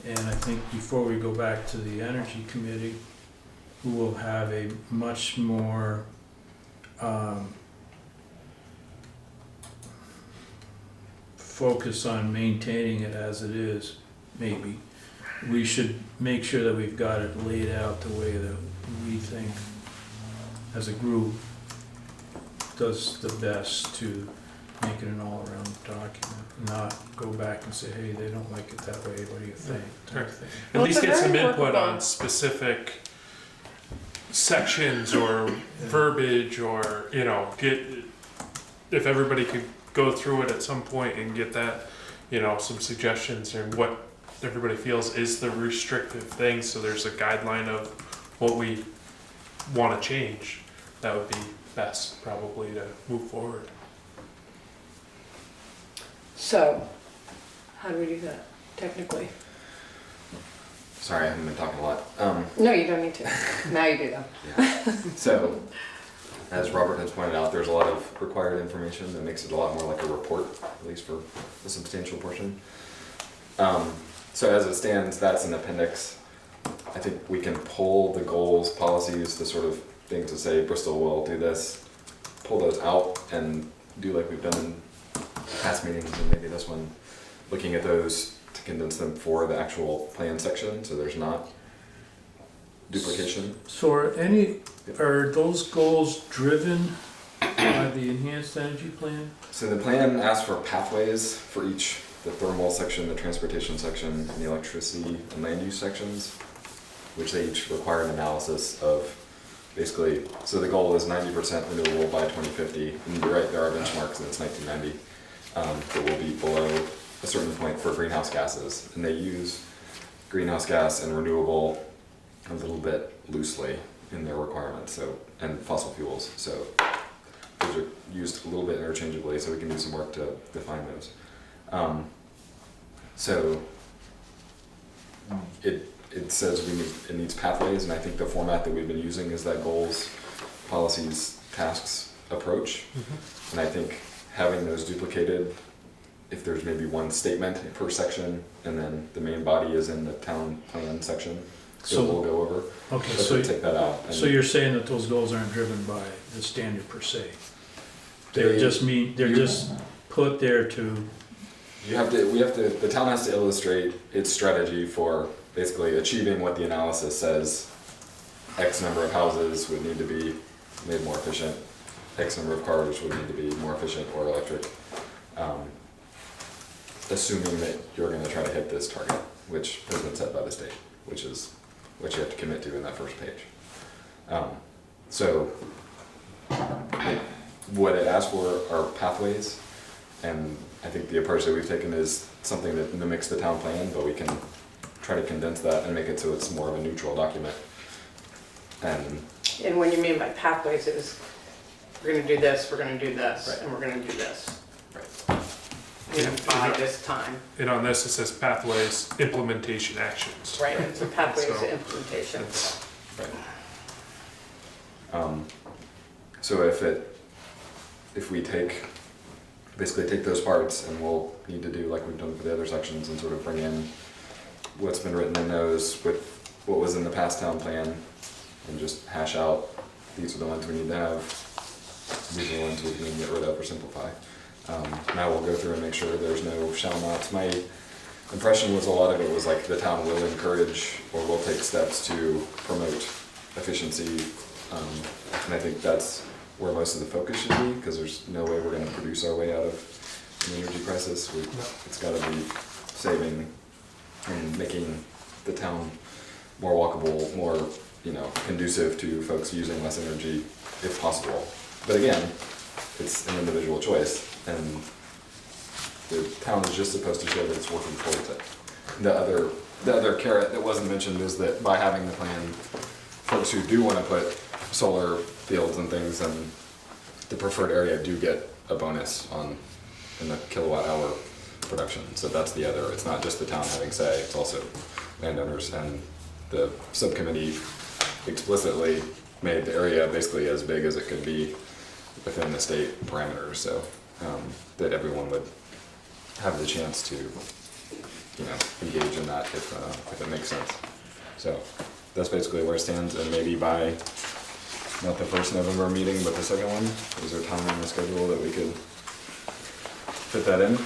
And I think before we go back to the Energy Committee, who will have a much more focus on maintaining it as it is, maybe, we should make sure that we've got it laid out the way that we think, as a group, does the best to make it an all-around document, not go back and say, hey, they don't like it that way, what do you think, type thing. At Well, least it's a get some very input workable- on specific sections or verbiage, or, you know, if everybody could go through it at some point and get that, you know, some suggestions and what everybody feels is the restrictive thing, so there's a guideline of what we want to change. That would be best, probably, to move forward. So, how do we do that technically? Sorry, I haven't been talking a lot. No, you don't need to. Now you do though. Yeah. So, as Robert has pointed out, there's a lot of required information that makes it a lot more like a report, at least for a substantial portion. So as it stands, that's an appendix. I think we can pull the goals, policies, the sort of things to say Bristol will do this, pull those out and do like we've done in past meetings and maybe this one, looking at those to condense them for the actual plan section so there's not duplication. So are those goals driven by the enhanced energy plan? So the plan asks for pathways for each, the thermal section, the transportation section, and the electricity and land use sections, which they each require an analysis of basically, so the goal is 90% renewable by 2050, and you're right, there are benchmarks and it's 1990, that will be below a certain point for greenhouse gases, and they use greenhouse gas and renewable a little bit loosely in their requirements, so, and fossil fuels, so those are used a little bit interchangeably, so we can do some work to define those. So it says it needs pathways, and I think the format that we've been using is that goals, policies, tasks approach. And I think having those duplicated, if there's maybe one statement per section, and then the main body is in the town plan section, so we'll go over. Okay, So so, take that out. And so you're saying that those goals aren't driven by the standard per se? They- They're just put there to, the town has to illustrate its strategy for basically achieving what the analysis says. X number of houses would need to be made more efficient, X number of cars would need to be more efficient or electric. Assuming that you're gonna try to hit this target, which has been set by the state, which is what you have to commit to in that first page. So what it asks for are pathways, and I think the approach that we've taken is something that mimics the town plan, but we can try to condense that and make it so it's more of a neutral document. And what you mean by pathways is, we're gonna do this, we're gonna do this, Right. and we're gonna do this. right. You know, by this time, And on this, it says pathways, implementation actions. right, it's a pathways So- implementation. Right. So if we basically take those parts, and we'll need to do like we've done for the other sections and sort of bring in what's been written in those with what was in the past town plan, and just hash out, these are the ones we need to have, these are the ones we can get rid of or simplify. Now we'll go through and make sure there's no shall nots. My impression was a lot of it was like the town will encourage or will take steps to promote efficiency, and I think that's where most of the focus should be, because there's no way we're going to produce our way out of an energy crisis. It's got to be saving and making the town more walkable, more conducive to folks using less energy if possible. But again, it's an individual choice, and the town is just supposed to show that it's working towards it. The other carrot that wasn't mentioned is that by having the plan, folks who do want to put solar fields and things in the preferred area do get a bonus in the kilowatt hour production. So that's the other, it's not just the town having say, it's also landowners, and the subcommittee explicitly made the area basically as big as it could be within the state parameters, so that everyone would have the chance to engage in that if it makes sense. So that's basically where it stands, and maybe by not the first November meeting, but the second one, is there time on the schedule that we could fit that in?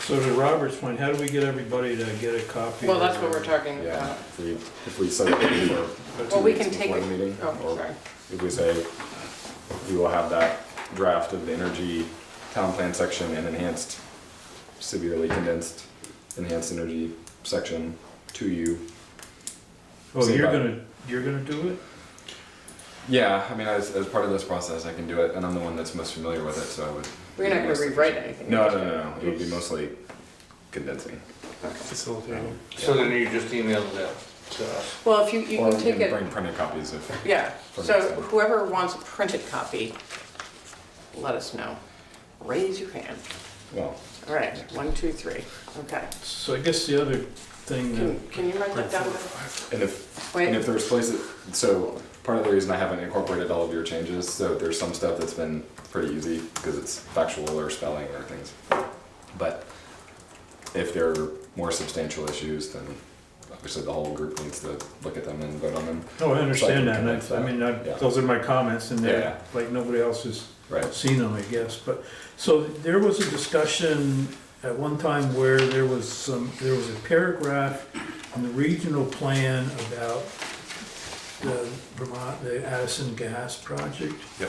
so to Robert's point, how do we get everybody to get a copy? Well, of that's what the- we're talking Yeah, about. if we set it for Well, 2 we weeks can take before the it, meeting, oh, or sorry. if we say we will have that draft of the energy town plan section and enhanced, severely condensed, enhanced energy section to you. Oh, Say you're by- gonna do it? Yeah, I mean, as part of this process, I can do it, and I'm the one that's most familiar with it, so I would. We're not gonna rewrite anything. No, it would be mostly condensing. Facilitating. So then you just email that to us. Well, if you Or can we take can it, bring printed copies if. yeah, for so next time. whoever wants a printed copy, let us know. Raise your hand. Well, All right, 1, 2, 3. Okay. So I guess the other thing that, Can you write that down? and if Wait. there's places, so part of the reason I haven't incorporated all of your changes, so there's some stuff that's been pretty easy because it's factual or spelling or things. But if there are more substantial issues, then obviously the whole group needs to look at them and vote on them. oh, I understand that, convince and I mean, Yeah. those are my comments, and Yeah. they're, like, nobody else has Right. seen them, I guess, but, so there was a discussion at one time where there was a paragraph in the regional plan about the Vermont, the Addison Gas Project. Yep.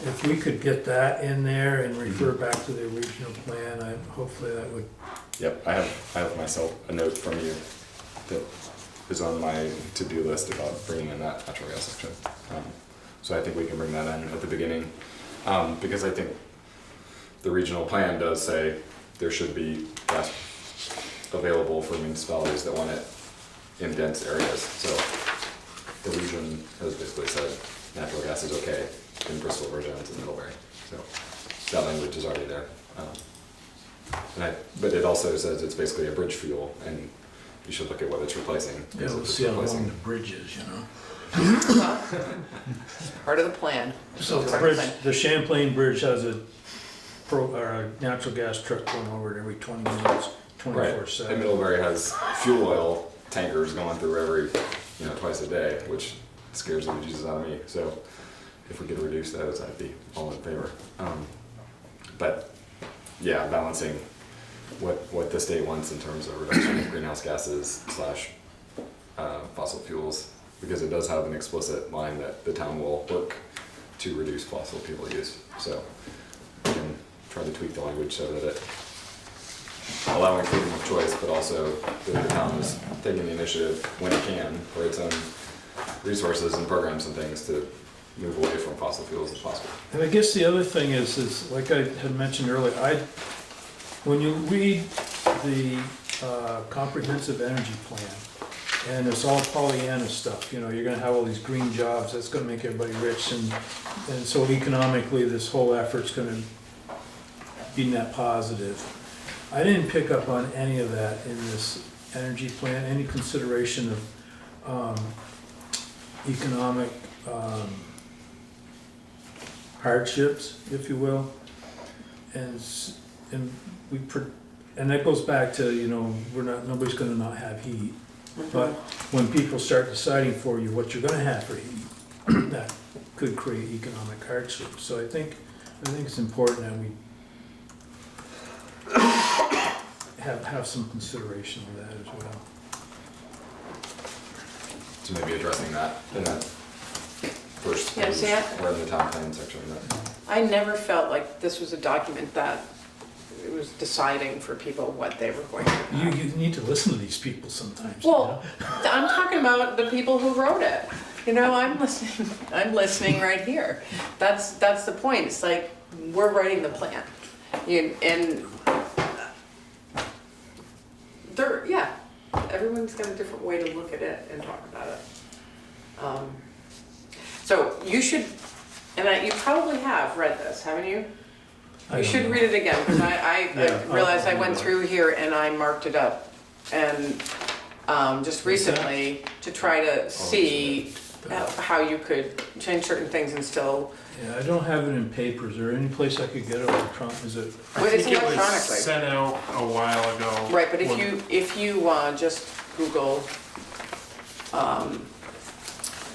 If we could get that in there and refer back to the original plan, hopefully that would, Yep, I have myself a note from you that is on my to-do list about bringing in that natural gas section. So I think we can bring that in at the beginning, because I think the regional plan does say there should be gas available for municipalities that want it in dense areas. So the region has basically said natural gas is okay in Bristol, Virginia, and Middlebury. So that language is already there. But it also says it's basically a bridge fuel, and you should look at what it's replacing. yeah, because we'll if it's see how long replacing- the bridge is, you know? Part of the plan. So the bridge, the Champlain Bridge has a natural gas truck going over it every 20 minutes, Right, 24/7. and Middlebury has fuel oil tankers going through every, twice a day, which scares the bejesus out of me. So if we could reduce those, I'd be all in favor. But yeah, balancing what the state wants in terms of reduction of greenhouse gases / fossil fuels, because it does have an explicit line that the town will work to reduce fossil fuel use. So we can try to tweak the language so that it allowing freedom of choice, but also that the town is taking the initiative when it can for its own resources and programs and things to move away from fossil fuels as possible. And I guess the other thing is like I had mentioned earlier, when you read the comprehensive energy plan, and it's all Pollyanna stuff, you're gonna have all these green jobs, that's gonna make everybody rich, and so economically, this whole effort's gonna be net positive. I didn't pick up on any of that in this energy plan, any consideration of economic hardships, if you will. And that goes back to, nobody's gonna not have heat. But when people start deciding for you what you're gonna have for heat, that could create economic hardship. So I think it's important that we have some consideration of that as well. So maybe addressing that in that first Yeah, page, see, or in the town plan section. I never felt like this was a document that it was deciding for people what they were going to do. You need to listen to these people sometimes. Well, I'm talking about the people who wrote it. I'm listening right here. That's the point. It's like, we're writing the plan. And everyone's got a different way to look at it and talk about it. So you should, and you probably have read this, haven't you? I You don't should know. read it again, because I Yeah, realized I I'll went do through here and I marked it up. And just recently, to try to see how you could change certain things and still, Yeah, I don't have it in paper. Is there any place I could get it electronic? Is it? well, it's I think it was electronically. sent out a while ago. Right, but if when- you just Google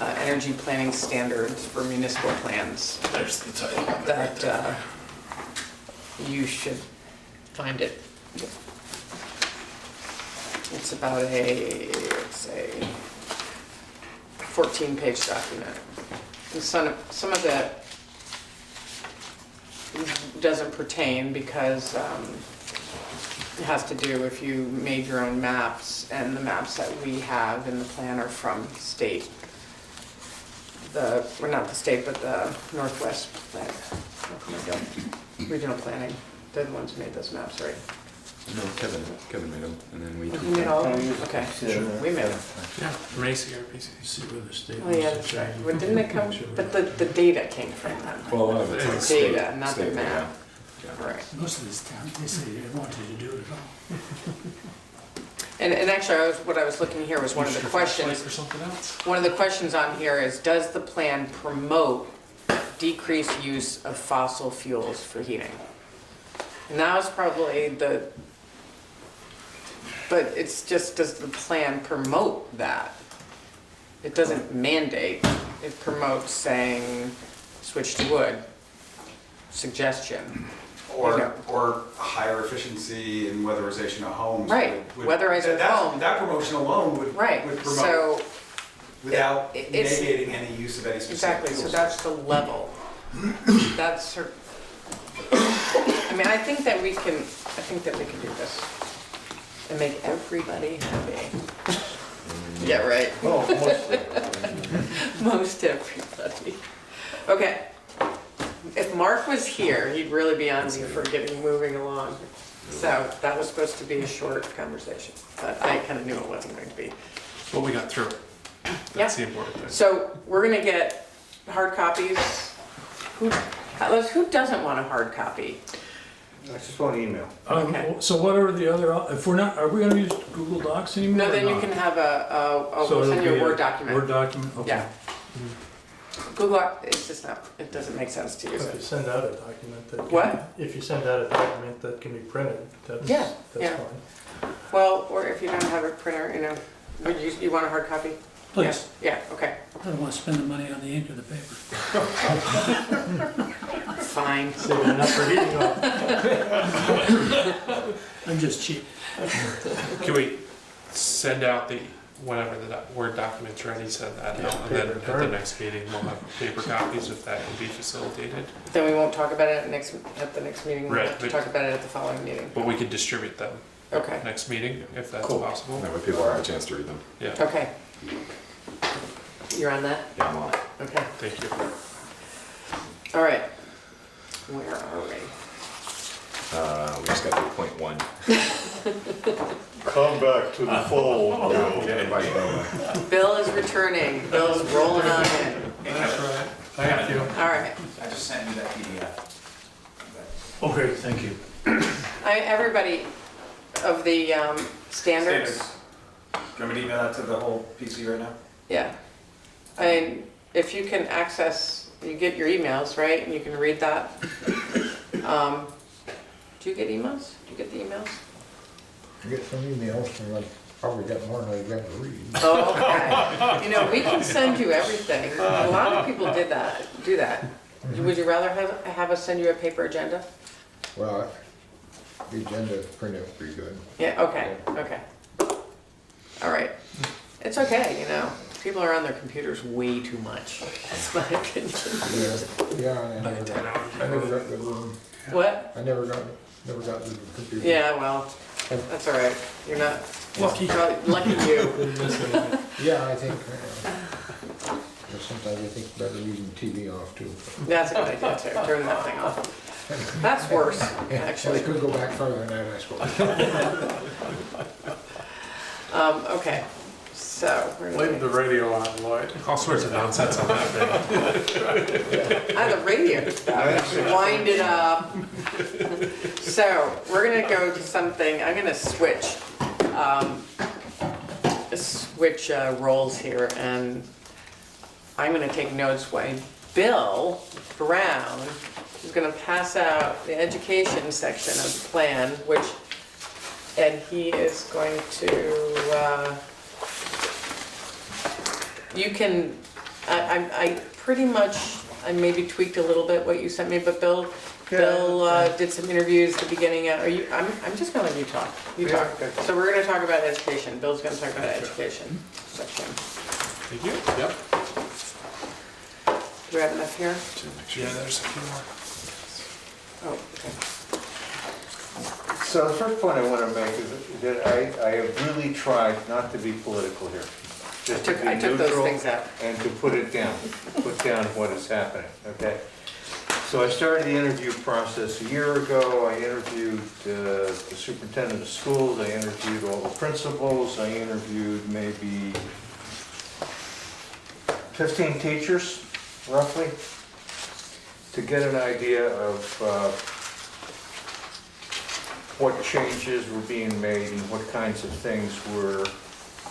energy planning standards for municipal plans, There's the title. that you should find it. It's about it's a 14-page document. And some of it doesn't pertain because it has to do if you made your own maps, and the maps that we have in the plan are from state. Not the state, but the Northwest plan, regional planning. They're the ones who made those maps, right? No, Kevin made them, and then we You tweaked made them. all of them? Okay, we made them. Yeah, from ACRPC. See where the state. Oh, yeah, that's right. Well, didn't it come, but the data came from them. Well, a lot of it's The like state. data, not the state, map. yeah. Right. Most of these towns, they say they want you to do it all. And actually, what I was looking here was one of the questions. For something else. One of the questions on here is, does the plan promote decreased use of fossil fuels for heating? And that was probably but it's just, does the plan promote that? It doesn't mandate, it promotes saying, switch to wood, suggestion. Or higher efficiency and weatherization of homes. Right, weatherization of That's- home. That promotion alone would Right, promote so, without it's- negating any use of any specific exactly, so fuels. that's the level. That's her, I mean, I think that we can do this and make everybody happy. Yeah, right. Oh, mostly. Most everybody. Okay. If Mark was here, he'd really be on me for moving along. So that was supposed to be a short conversation, but I kind of knew it wasn't going to be. Well, we got through it. That's the important thing. So we're gonna get hard copies. Who doesn't want a hard copy? I just want email. Okay. So what are the other, if we're not, are we gonna use Google Docs anymore? No, or then you not? can have So we'll it'll send you be a Word document. Word document, okay. Yeah. Google, it's just not, it doesn't make sense to use If you it. send out a document that. can- What? If you send out a document that can be printed, that's, Yeah, that's yeah. fine. Well, or if you don't have a printer, would you want a hard copy? Please, Yeah, okay, I don't want to spend the money on the ink of the paper. fine. Saving enough for heating oil. I'm just cheap. Can we send out whenever the Word document's ready, send that out, and then paper at the card. next meeting, we'll have paper copies if that can be facilitated. Then we won't talk about it at the next meeting, we'll Right, have to but- talk about it at the following meeting. But we could distribute them Okay, next meeting, if that's Cool. possible. That way people have a chance to read them. Yeah, okay. You're on that? Yeah, I'm on it. Okay, thank you. all right. Where are we? We just got to point one. Come back to the fold. Bill is returning, Bill's rolling on in. That's right. Thank you. All right. I just sent you that PDF. Okay, thank you. Everybody of the standards, Do you want me to email that to the whole PC right now? yeah. I mean, if you can access, you get your emails, right, and you can read that. Do you get emails? Do you get the emails? I get some emails and I probably got more than I got to read. Oh, okay. We can send you everything. A lot of people do that. Would you rather have us send you a paper agenda? Well, the agenda printed out pretty good. Yeah, okay. All right. It's okay, people are on their computers way too much. That's my opinion. Yeah, and I never got the, What? I never got the computer. Yeah, well, that's all right. You're not lucky. Lucky you. Yeah, I think, but sometimes I think better leaving TV off too. That's a good idea too. Turn that thing off. That's worse, Yeah, actually. I could go back further than that, I suppose. Okay. So we're Leave gonna, the radio on, Lloyd. All sorts of nonsense on that thing. the radio stuff. Wind it up. So we're gonna go to something. I'm gonna switch roles here, and I'm gonna take notes while Bill Brown is gonna pass out the education section of the plan, and he is going to. You can, I pretty much, I maybe tweaked a little bit what you sent me, but Bill did some interviews at the beginning. I'm just gonna let you talk. You talk. So we're gonna talk about education. Bill's gonna talk about education section. Thank you. Yep. Do we have enough here? Yeah, there's a few more. Oh, okay. So the first point I want to make is that I have really tried not to be political here. Just to be I took those neutral things out. and to put down what is happening, okay? So I started the interview process a year ago. I interviewed the superintendent of schools, I interviewed all the principals, I interviewed maybe 15 teachers, roughly, to get an idea of what changes were being made and what kinds of things were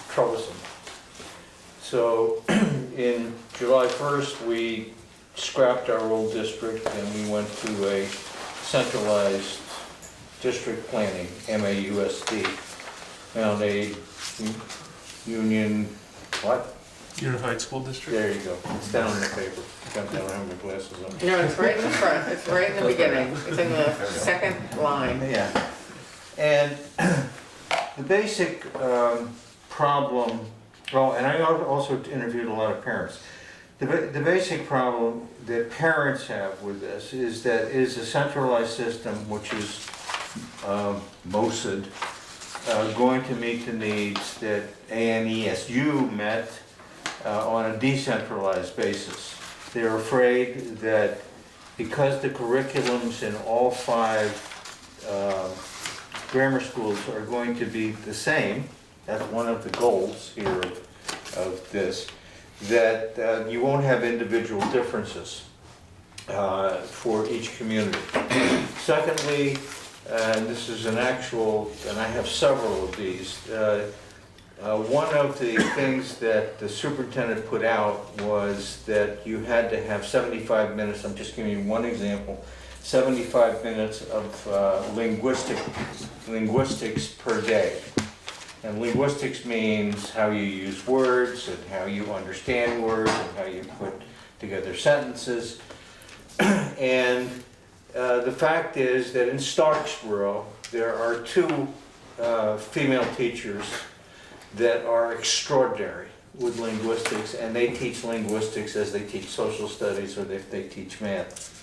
troublesome. So in July 1st, we scrapped our old district and we went to a centralized district planning, MAUSD, found a union, what? Unified School District. There you go, it's down in the paper. I don't have my glasses on. No, it's right in the front, it's right in the beginning, it's in the second line. Yeah, and the basic problem, well, and I also interviewed a lot of parents. The basic problem that parents have with this is that it is a centralized system, which is MOSID, going to meet the needs that ANESU met on a decentralized basis. They're afraid that because the curriculums in all 5 grammar schools are going to be the same, that's one of the goals here of this, that you won't have individual differences for each community. Secondly, and this is an actual, and I have several of these, one of the things that the superintendent put out was that you had to have 75 minutes, I'm just giving you one example, 75 minutes of linguistics per day. And linguistics means how you use words and how you understand words and how you put together sentences. And the fact is that in Starksboro, there are 2 female teachers that are extraordinary with linguistics, and they teach linguistics as they teach social studies or if they teach math.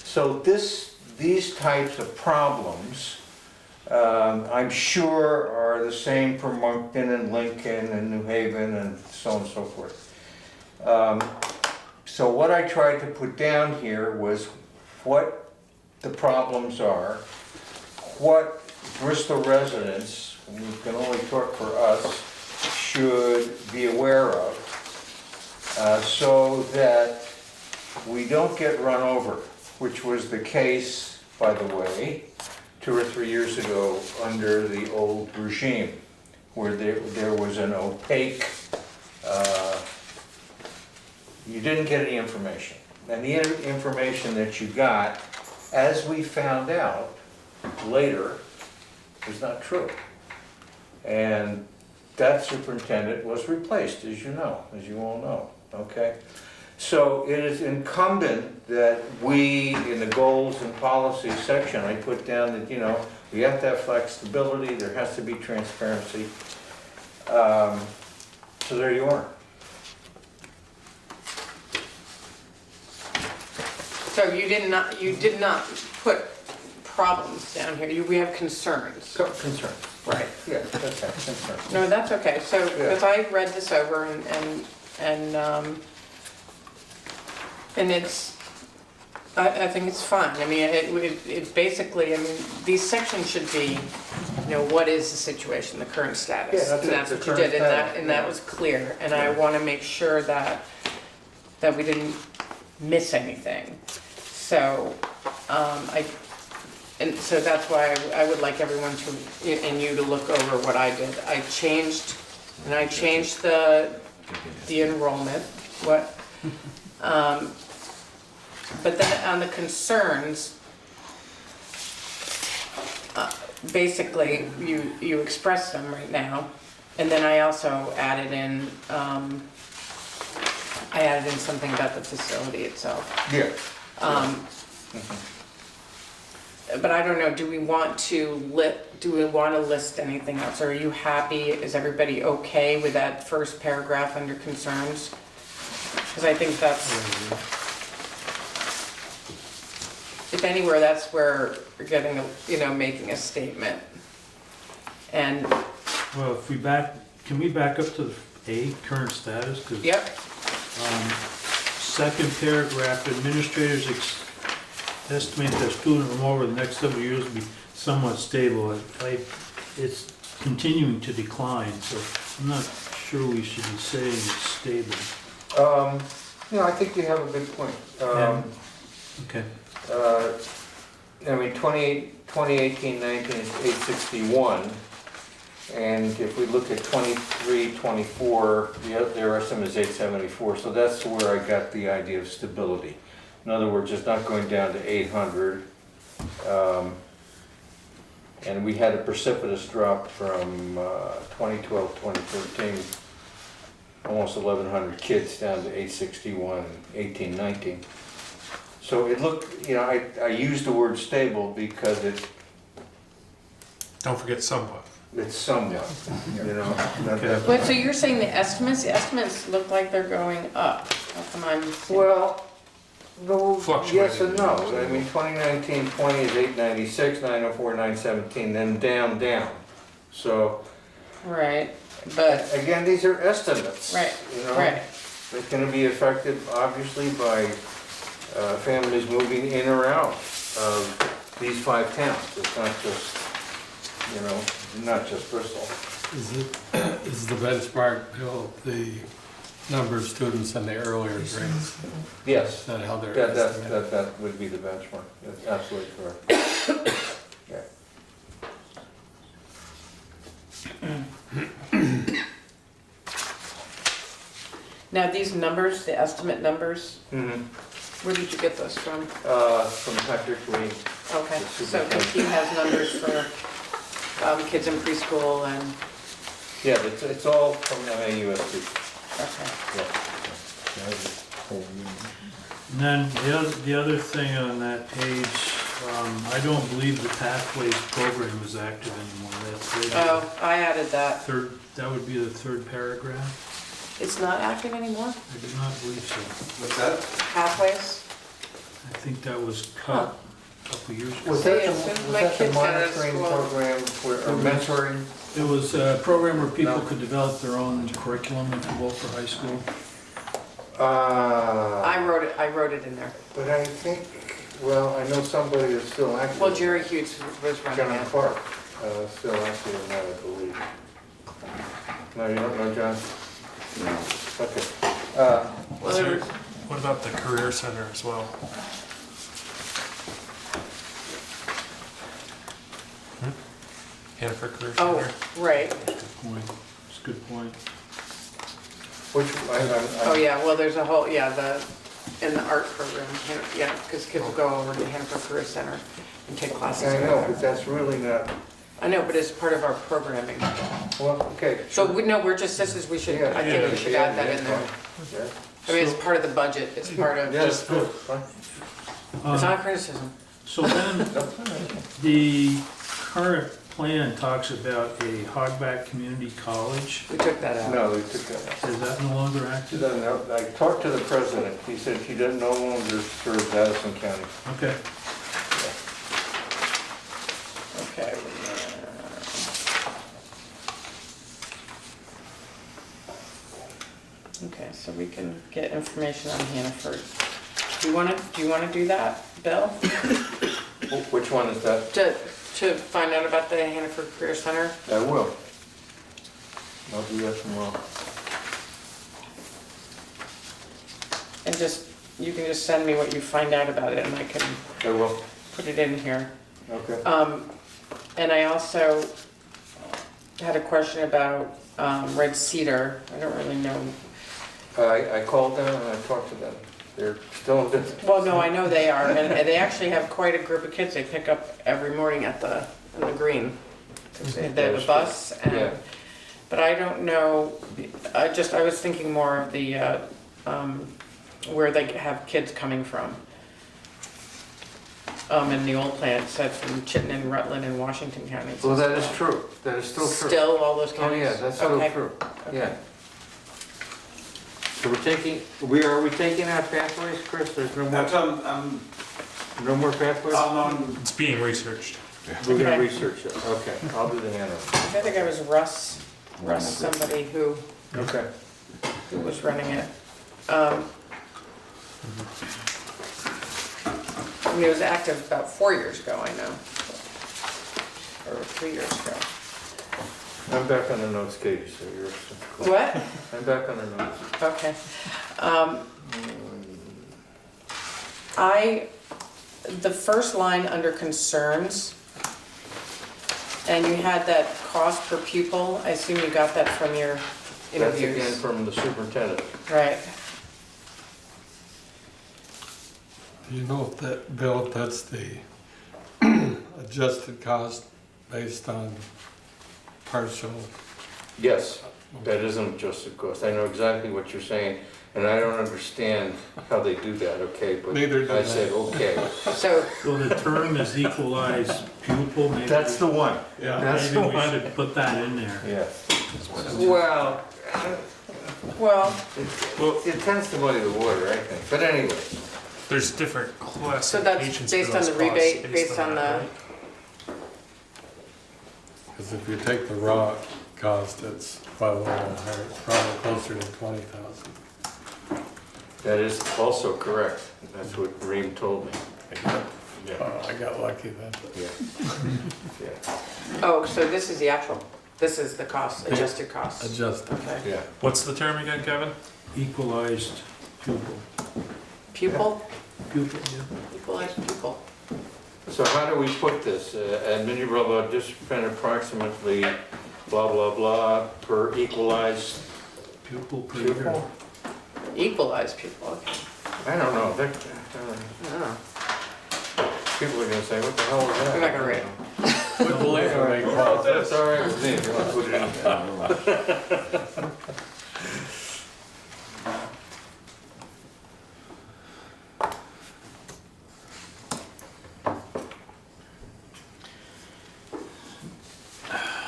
So these types of problems, I'm sure are the same for Moncton and Lincoln and New Haven and so on and so forth. So what I tried to put down here was what the problems are, what Bristol residents, and we can only talk for us, should be aware of, so that we don't get run over, which was the case, by the way, 2 or 3 years ago under the old regime, where there was an opaque, you didn't get any information. And the information that you got, as we found out later, was not true. And that superintendent was replaced, as you know, as you all know, okay? So it is incumbent that we, in the goals and policies section, I put down that, you know, we have to have flexibility, there has to be transparency. So there you are. So you did not put problems down here, we have concerns. Concern. Right. Yeah, that's that, concern. No, that's okay, so, Yeah. because I read this over and it's, I think it's fine. I mean, it basically, I mean, these sections should be, you know, what is the situation, the current status? Yeah, that's And it, that's the what you current did, status, and that was clear. And I want to make sure that we didn't miss anything. So, and so that's why I would like everyone to, and you to look over what I did. I changed the enrollment, what, but then on the concerns, basically, you express them right now, and then I also added in, something about the facility itself. Yeah. But I don't know, do we want to list anything else? Or are you happy, is everybody okay with that first paragraph under concerns? Because I think that's, if anywhere, that's where you're getting, making a statement. And, Well, if we can we back up to the current status? 'Cause, yep, second paragraph, administrators estimate that student room over the next several years will be somewhat stable. It's continuing to decline, so I'm not sure we should be saying it's stable. I think you have a good point. Okay. I mean, 2018-19 is 861, and if we look at 23-24, their estimate is 874, so that's where I got the idea of stability. In other words, it's not going down to 800, and we had a precipitous drop from 2012-2013, almost 1,100 kids down to 861, 18-19. So it looked, I used the word stable because Don't forget somewhat. it's somewhat, not that. But so you're saying the estimates look like they're going up? How come I'm seeing- Well, no, yes and no. Fluctuating. I mean, 2019-20 is 896, 904, 917, then down. So, Right, but, again, these are estimates. right, You know? right. It's gonna be affected, obviously, by families moving in or out of these 5 towns. It's not just, not just Bristol. Is the benchmark, Bill, the number of students in the earlier grades? Yes, Is that how they're that estimated? would be the benchmark. That's absolutely correct. Yeah. Now, these numbers, the estimate numbers, Mhm. where did you get those from? From Patrick Lee. Okay, The so he has numbers for kids in preschool and, Yeah, it's all from MAUSD. okay. Yeah. And then the other thing on that page, I don't believe the Pathways program is active anymore. Oh, I added that. That would be the third paragraph. It's not active anymore? I do not believe so. What's that? Pathways? I think that was cut a couple years ago. Was that Yeah, the, so was my that the kids had a monitoring school- program or mentoring? It was a program where people No. could develop their own curriculum, if you will, for high school. I wrote it in there. But I think, well, I know somebody that's still active. Well, Jerry Hughes was running John it. Clark, still active in that, I believe. No, you don't know John? No. Okay. Well, there was- What about the career center as well? Hannaford Career Oh, Center? right. Good point. It's a good point. Which, Oh, yeah, well, there's a whole, in the art program, yeah, because kids will go over to Hannaford Career Center and take classes. I over know, there. but that's really not, I know, but it's part of our programming. well, okay. So, we should, Yeah, I think we should add that in there. Yeah, I mean, it's part of the budget, it's part of, yeah, it's that's good. Fine. not criticism. So then, the current plan talks about a Hogback Community College. We took that out. No, we took that out. Is that no longer She active? doesn't know, I talked to the president, he said she doesn't no longer serve Addison County. Okay. Okay. Okay, so we can get information on Hannaford. Do you wanna do that, Bill? Which one is that? To find out about the Hannaford Career Center? I will. I'll do that tomorrow. And you can just send me what you find out about it and I can I will, put it in here. okay. And I also had a question about Red Cedar. I don't really know. I called them and I talked to them. They're still in business. Well, no, I know they are, and they actually have quite a group of kids they pick up every morning in the green. They have a bus, Yeah. but I don't know, I was thinking more of the, where they have kids coming from. In the old plan, it said from Chittenden, Rutland, and Washington counties. Well, that is true. That is still true. Still all those Oh, counties? yeah, that's still Okay. true. Okay. Yeah. So are we taking out pathways, Chris? There's no That's, more, no more pathways? It's being researched. We're gonna Okay. research it. Okay, I'll do the handout. I think it was Russ, somebody who Okay. was running it. I mean, it was active about 4 years ago, I know. Or 3 years ago. I'm back on the notes, Katie, so you're. What? I'm back on the notes. Okay. The first line under concerns, and you had that cost per pupil, I assume you got that from your That's again interviews. from the superintendent. Right. You know if that, Bill, if that's the adjusted cost based on partial, Yes, that is an adjusted cost. I know exactly what you're saying, and I don't understand how they do that, okay? But Neither do I I. said, okay. So, So the term is equalized pupil, maybe. That's the one. Yeah. That's the Maybe we one. should put that in there. Yes. well, It tends to muddy the water, I think. But anyway, There's different so that's classifications for based on those the costs rebate, based on that, the, right? because if you take the raw cost, it's probably a little higher, probably closer to 20,000. that is also correct. That's what Reem told me. I got lucky then. Yeah. oh, so this is the actual, this is the cost, adjusted cost. Adjusted. Okay. Yeah. What's the term again, Kevin? Equalized pupil. Pupil, Pupil, yeah. equalized pupil. So how do we put this? Admin blah blah district spent approximately blah blah blah per equalized Pupil per year. pupil? Equalized pupil, okay. I don't know. Oh. People are gonna say, what the hell is that? We're not gonna read it. Put the label they call it. That's all right with me if you want to put it in.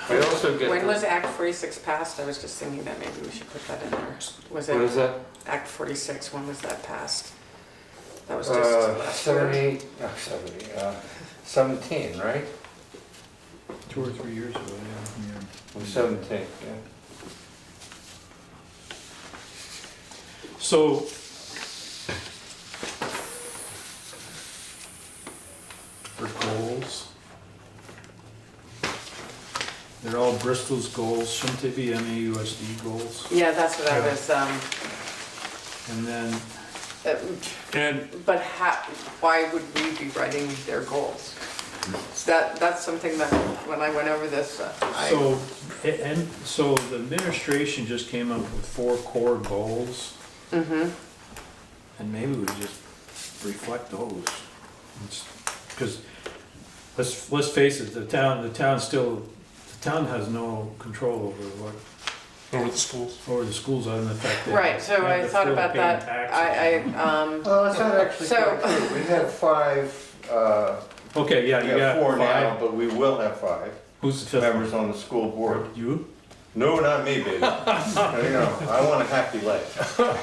I also get. When was Act 46 passed? I was just thinking that maybe we should put that in there. Was What is it that? Act 46, when was that passed? That was just last year. 17, right? 2 or 3 years ago, yeah. It was 17, yeah. So. For goals. They're all Bristol's goals, shouldn't they be MAUSD goals? Yeah, that's what I was, And then, And but why would we be writing their goals? So that's something that, when I went over this, so the administration just came up with 4 core goals, Mm-hmm, and maybe we just reflect those. Because, let's face it, the town has no control over the schools. over the schools other than the fact that. right, so I thought about that. Well, that's not actually So- quite true. We have 5, Okay, yeah, we you have got 4 now, 5. but we will have 5 Who's the 5th members on the school board. You? No, not me, baby. I want a happy life. What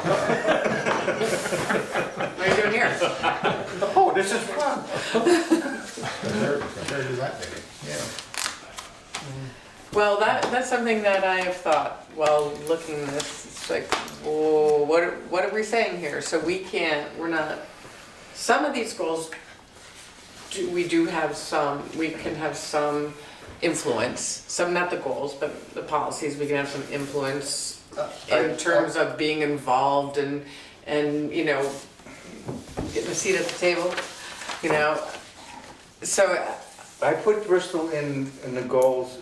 are you doing here? Oh, this is fun. Compared to that, maybe, yeah. Well, that's something that I have thought while looking at this. It's like, whoa, what are we saying here? So we're not, some of these goals, we can have some influence, some, not the goals, but the policies, we can have some influence in terms of being involved and, getting a seat at the table, So, I put Bristol in the goals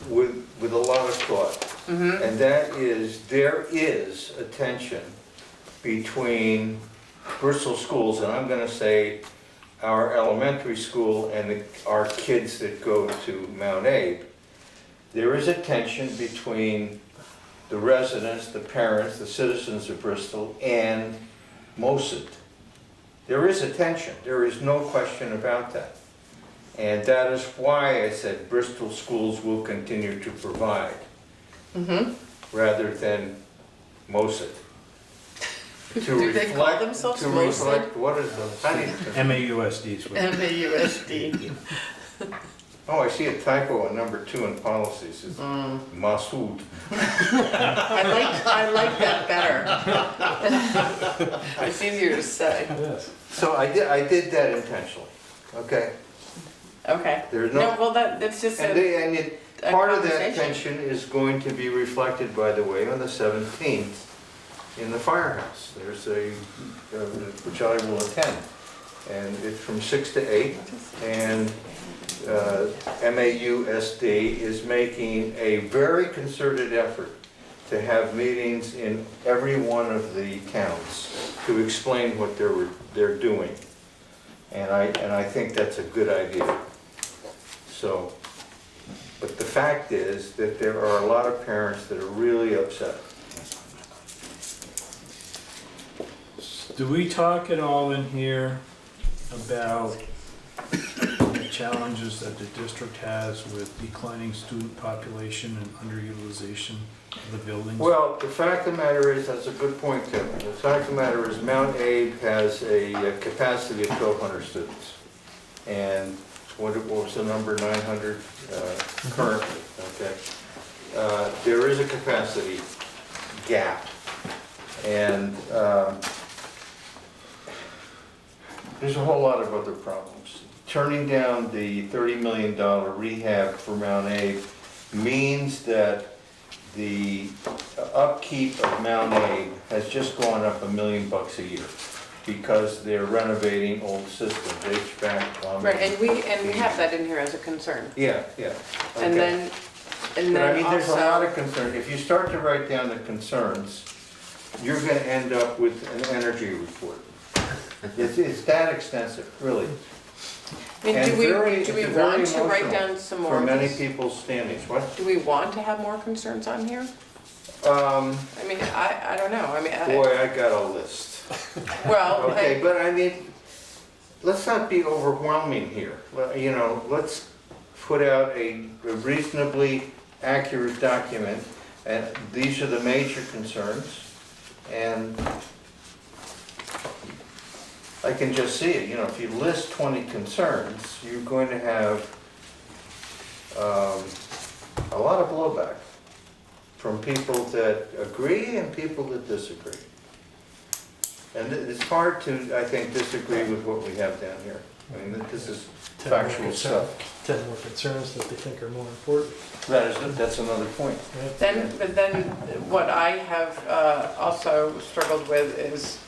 with a lot of thought. And that is, there is a tension between Bristol schools, and I'm gonna say our elementary school and our kids that go to Mount Abe. There is a tension between the residents, the parents, the citizens of Bristol, and MOSIT. There is a tension, there is no question about that. And that is why I said Bristol schools will continue to provide, rather than MOSIT. Do they call themselves To reflect, what is the, MAUSD is what. MAUSD. Oh, I see a typo on number 2 in policies, it's Masood. I like that better. It's easier to say. So I did that intentionally, okay? Okay. There's No, well, that's just And a part of that conversation. tension is going to be reflected, by the way, on the 17th in the firehouse. There's which I will attend. And it's from 6 to 8, and MAUSD is making a very concerted effort to have meetings in every one of the towns to explain what they're doing. And I think that's a good idea. So, but the fact is that there are a lot of parents that are really upset. Do we talk at all in here about the challenges that the district has with declining student population and underutilization of the buildings? Well, the fact of the matter is, that's a good point, Kevin. The fact of the matter is, Mount Abe has a capacity of 1,200 students. And what was the number, 900 currently, okay? There is a capacity gap. And there's a whole lot of other problems. Turning down the $30 million rehab for Mount Abe means that the upkeep of Mount Abe has just gone up $1 million a year because they're renovating old systems, HVAC, plumbing. Right, and we have that in here as a concern. Yeah, yeah. And okay. then But I mean, there's a lot also, of concern. If you start to write down the concerns, you're gonna end up with an energy report. It's that extensive, really. I mean, And do we very- want it's very to write emotional down some more? For many people's standings, what? Do we want to have more concerns on here? I mean, I don't know, I mean, Boy, I got a list. well, Okay, but I mean, let's not be overwhelming here. Well, you know, let's put out a reasonably accurate document, and these are the major concerns, and I can just see it, you know, if you list 20 concerns, you're going to have a lot of blowback from people that agree and people that disagree. And it's hard to, I think, disagree with what we have down here. I mean, this is factual stuff. 10 more concerns that they think are more important. That's another point. but then what I have also struggled with is,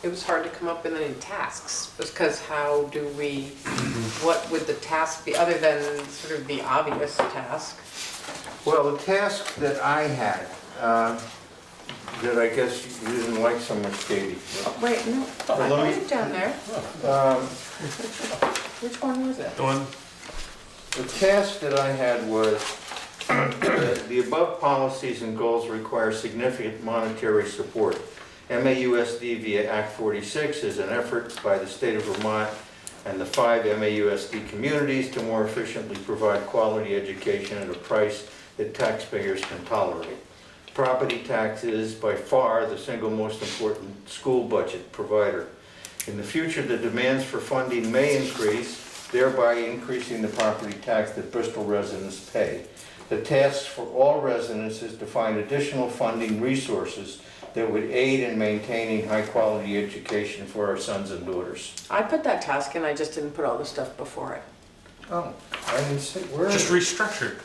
it was hard to come up with any tasks, because how do we, what would the task be, other than sort of the obvious task? Well, the task that I had, that I guess you didn't like so much, Katie. Oh, wait, no, I let put me- it down there. Um, Which one was it? The one, The task that I had was, the above policies and goals require significant monetary support. MAUSD via Act 46 is an effort by the state of Vermont and the 5 MAUSD communities to more efficiently provide quality education at a price that taxpayers can tolerate. Property tax is by far the single most important school budget provider. In the future, the demands for funding may increase, thereby increasing the property tax that Bristol residents pay. The task for all residents is to find additional funding resources that would aid in maintaining high-quality education for our sons and daughters. I put that task in, I just didn't put all the stuff before it. Oh, I didn't see, where just is restructured.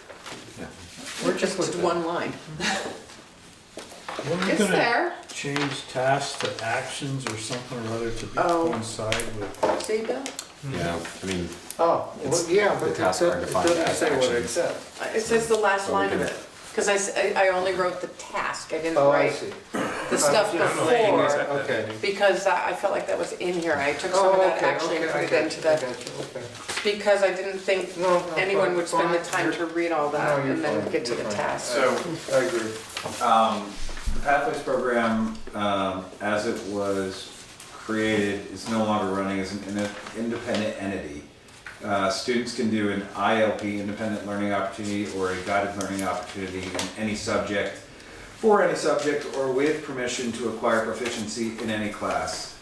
We're Just just one line. When we're It's gonna there, change tasks to actions or something or other to Oh. coincide with, see, Bill? Yeah, I mean, Oh, well, yeah, but the it tasks are doesn't defined as say what it actions. said. It says the last So we line of can- it, because I only wrote the task, I didn't Oh, I write see. the stuff just before, Okay. because I felt like that was in here, I took some of that actually and put it into I the, got you, okay. because I didn't think No, no, anyone fine, would spend the fine. time to read all that No, you're and then fine, get to you're the fine. task. So, I agree. the Pathways program, as it was created, is no longer running as an independent entity. Students can do an ILP, independent learning opportunity, or a guided learning opportunity in any subject, for any subject, or with permission to acquire proficiency in any class.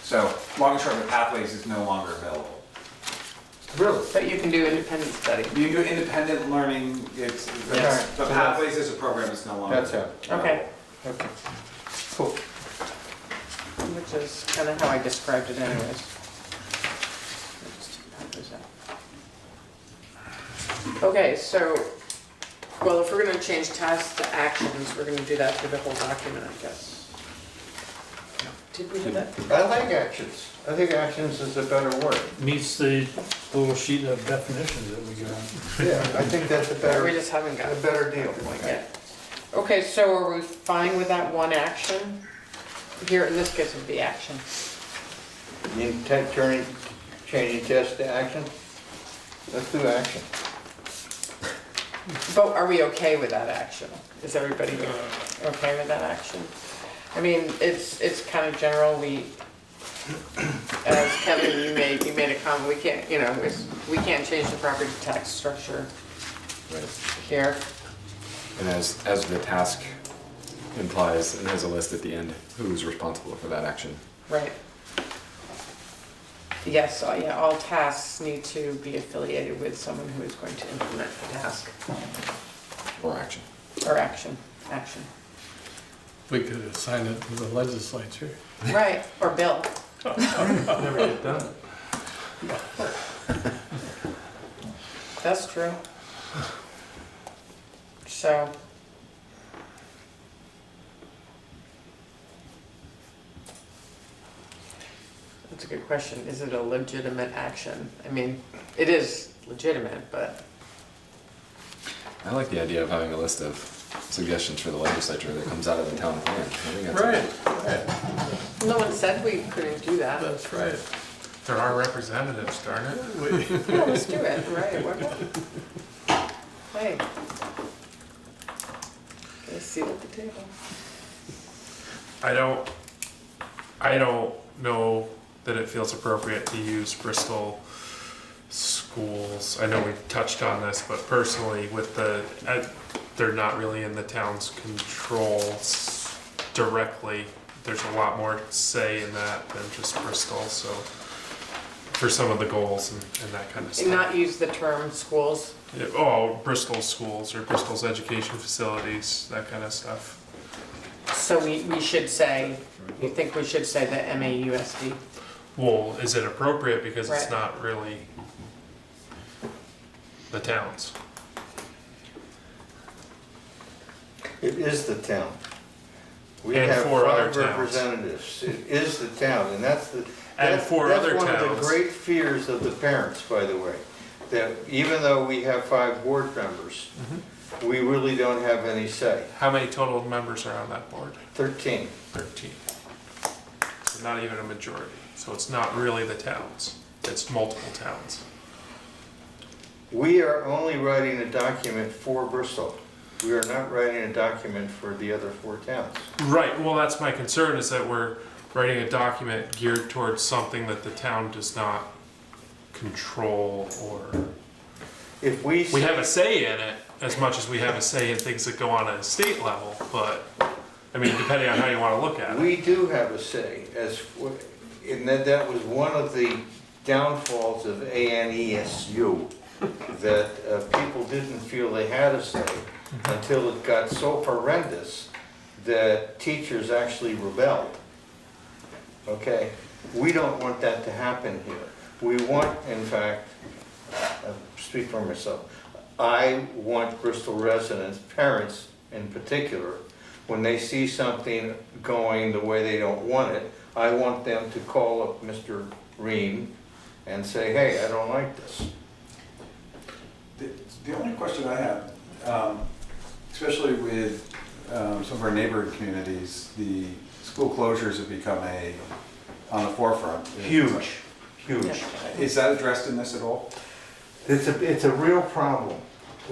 So, long and short, the Pathways is no longer available. Really? But you can do independent study. You can do independent learning, it's, Yes. but Pathways as a program is no longer. That's it. Okay, Okay. Cool. which is kind of how I described it anyways. Okay, so, well, if we're gonna change tasks to actions, we're gonna do that through the whole document, I guess. Did we do that? I like actions. I think actions is a better word. Meets the little sheet of definitions that we got. Yeah, I think that's a We better, just haven't got a it. better deal. Yeah. Okay, so are we fine with that one action? Here, in this case, would be action. You changing test to action? Let's do action. But are we okay with that action? Is everybody okay with that action? I mean, it's kind of general, as Kevin, you made a comment, we can't, we can't change the property tax structure here. And as the task implies, it has a list at the end, who's responsible for that action. Right. Yes, yeah, all tasks need to be affiliated with someone who is going to implement the task, Or action. or action. We could assign it to the legislature. Right, or Bill. Never get done. That's true. So. That's a good question. Is it a legitimate action? I mean, it is legitimate, but I like the idea of having a list of suggestions for the legislature that comes out of the town plan. I think that's no one said we couldn't do that. That's right. There are representatives, darn it. Yeah, let's do it, right, what about? Hey. Get a seat at the table. I don't know that it feels appropriate to use Bristol schools. I know we touched on this, but personally with they're not really in the town's controls directly. There's a lot more say in that than just Bristol, so for some of the goals and that kind of And stuff. not use the term schools. Yeah, oh, Bristol schools or Bristol's education facilities, that kind of stuff. So we should say, you think we should say the MAUSD? Well, is it appropriate because it's Right. not really the towns? It is the town. We And have four other 5 towns. representatives. It is the town, and that's the. And that's- 4 other That's one of towns. the great fears of the parents, by the way, that even though we have 5 board members, we really don't have any say. How many total members are on that board? 13. 13. So not even a majority. So it's not really the towns. It's multiple towns. We are only writing a document for Bristol. We are not writing a document for the other 4 towns. Right, well, that's my concern, is that we're writing a document geared towards something that the town does not control, or If we. we have a say in it as much as we have a say in things that go on at a state level, but, I mean, depending on how you want to look at it. We do have a say, and that was one of the downfalls of ANESU, that people didn't feel they had a say until it got so horrendous that teachers actually rebelled. Okay? We don't want that to happen here. We want, in fact, speak for myself, I want Bristol residents, parents in particular, when they see something going the way they don't want it, I want them to call up Mr. Ream and say, hey, I don't like this. The only question I have, especially with some of our neighboring communities, the school closures have become on the forefront. Huge. Is that addressed in this at all? It's a real problem.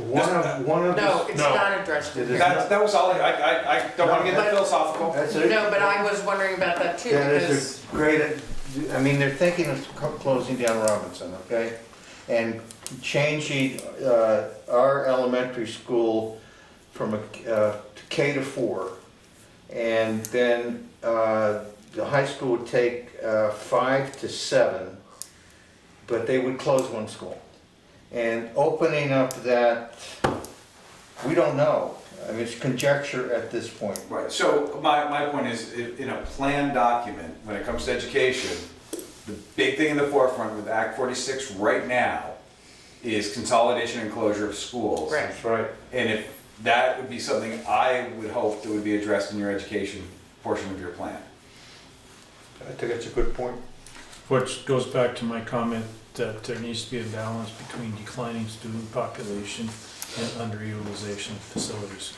One of No, it's No. not addressed in here. That was all, I don't want to get into philosophical. That's No, but I was wondering about that too, That because, is a great, I mean, they're thinking of closing down Robinson, okay? And changing our elementary school from K to 4. And then the high school would take 5 to 7. but they would close one school. And opening up that, we don't know. I mean, it's conjecture at this point. Right, so my point is, in a plan document, when it comes to education, the big thing in the forefront with Act 46 right now is consolidation and closure of schools. Right. That's right. And if that would be something I would hope that would be addressed in your education portion of your plan. I think that's a good point. Which goes back to my comment that there needs to be a balance between declining student population and underutilization of facilities.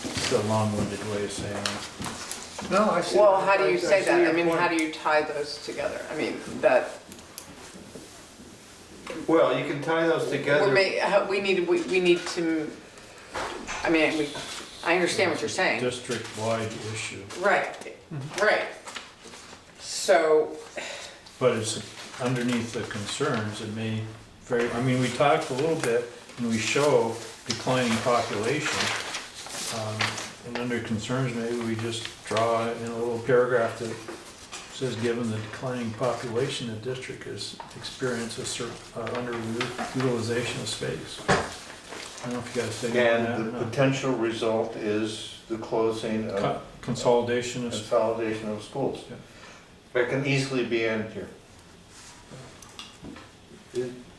It's a long-winded way of saying it. No, I see. Well, how do you say see that? your I mean, point. how do you tie those together? I mean, that, Well, you can tie those together. we need to, I mean, I understand what you're saying. District-wide issue, Right, right. So, but it's underneath the concerns, it may very, I mean, we talked a little bit and we show declining population. And under concerns, maybe we just draw in a little paragraph that says, given the declining population, the district has experienced a certain underutilization of space. I don't know if you guys think about that or And the not. potential result is the closing of Consolidation of, consolidation of schools. Yeah. That can easily be in here.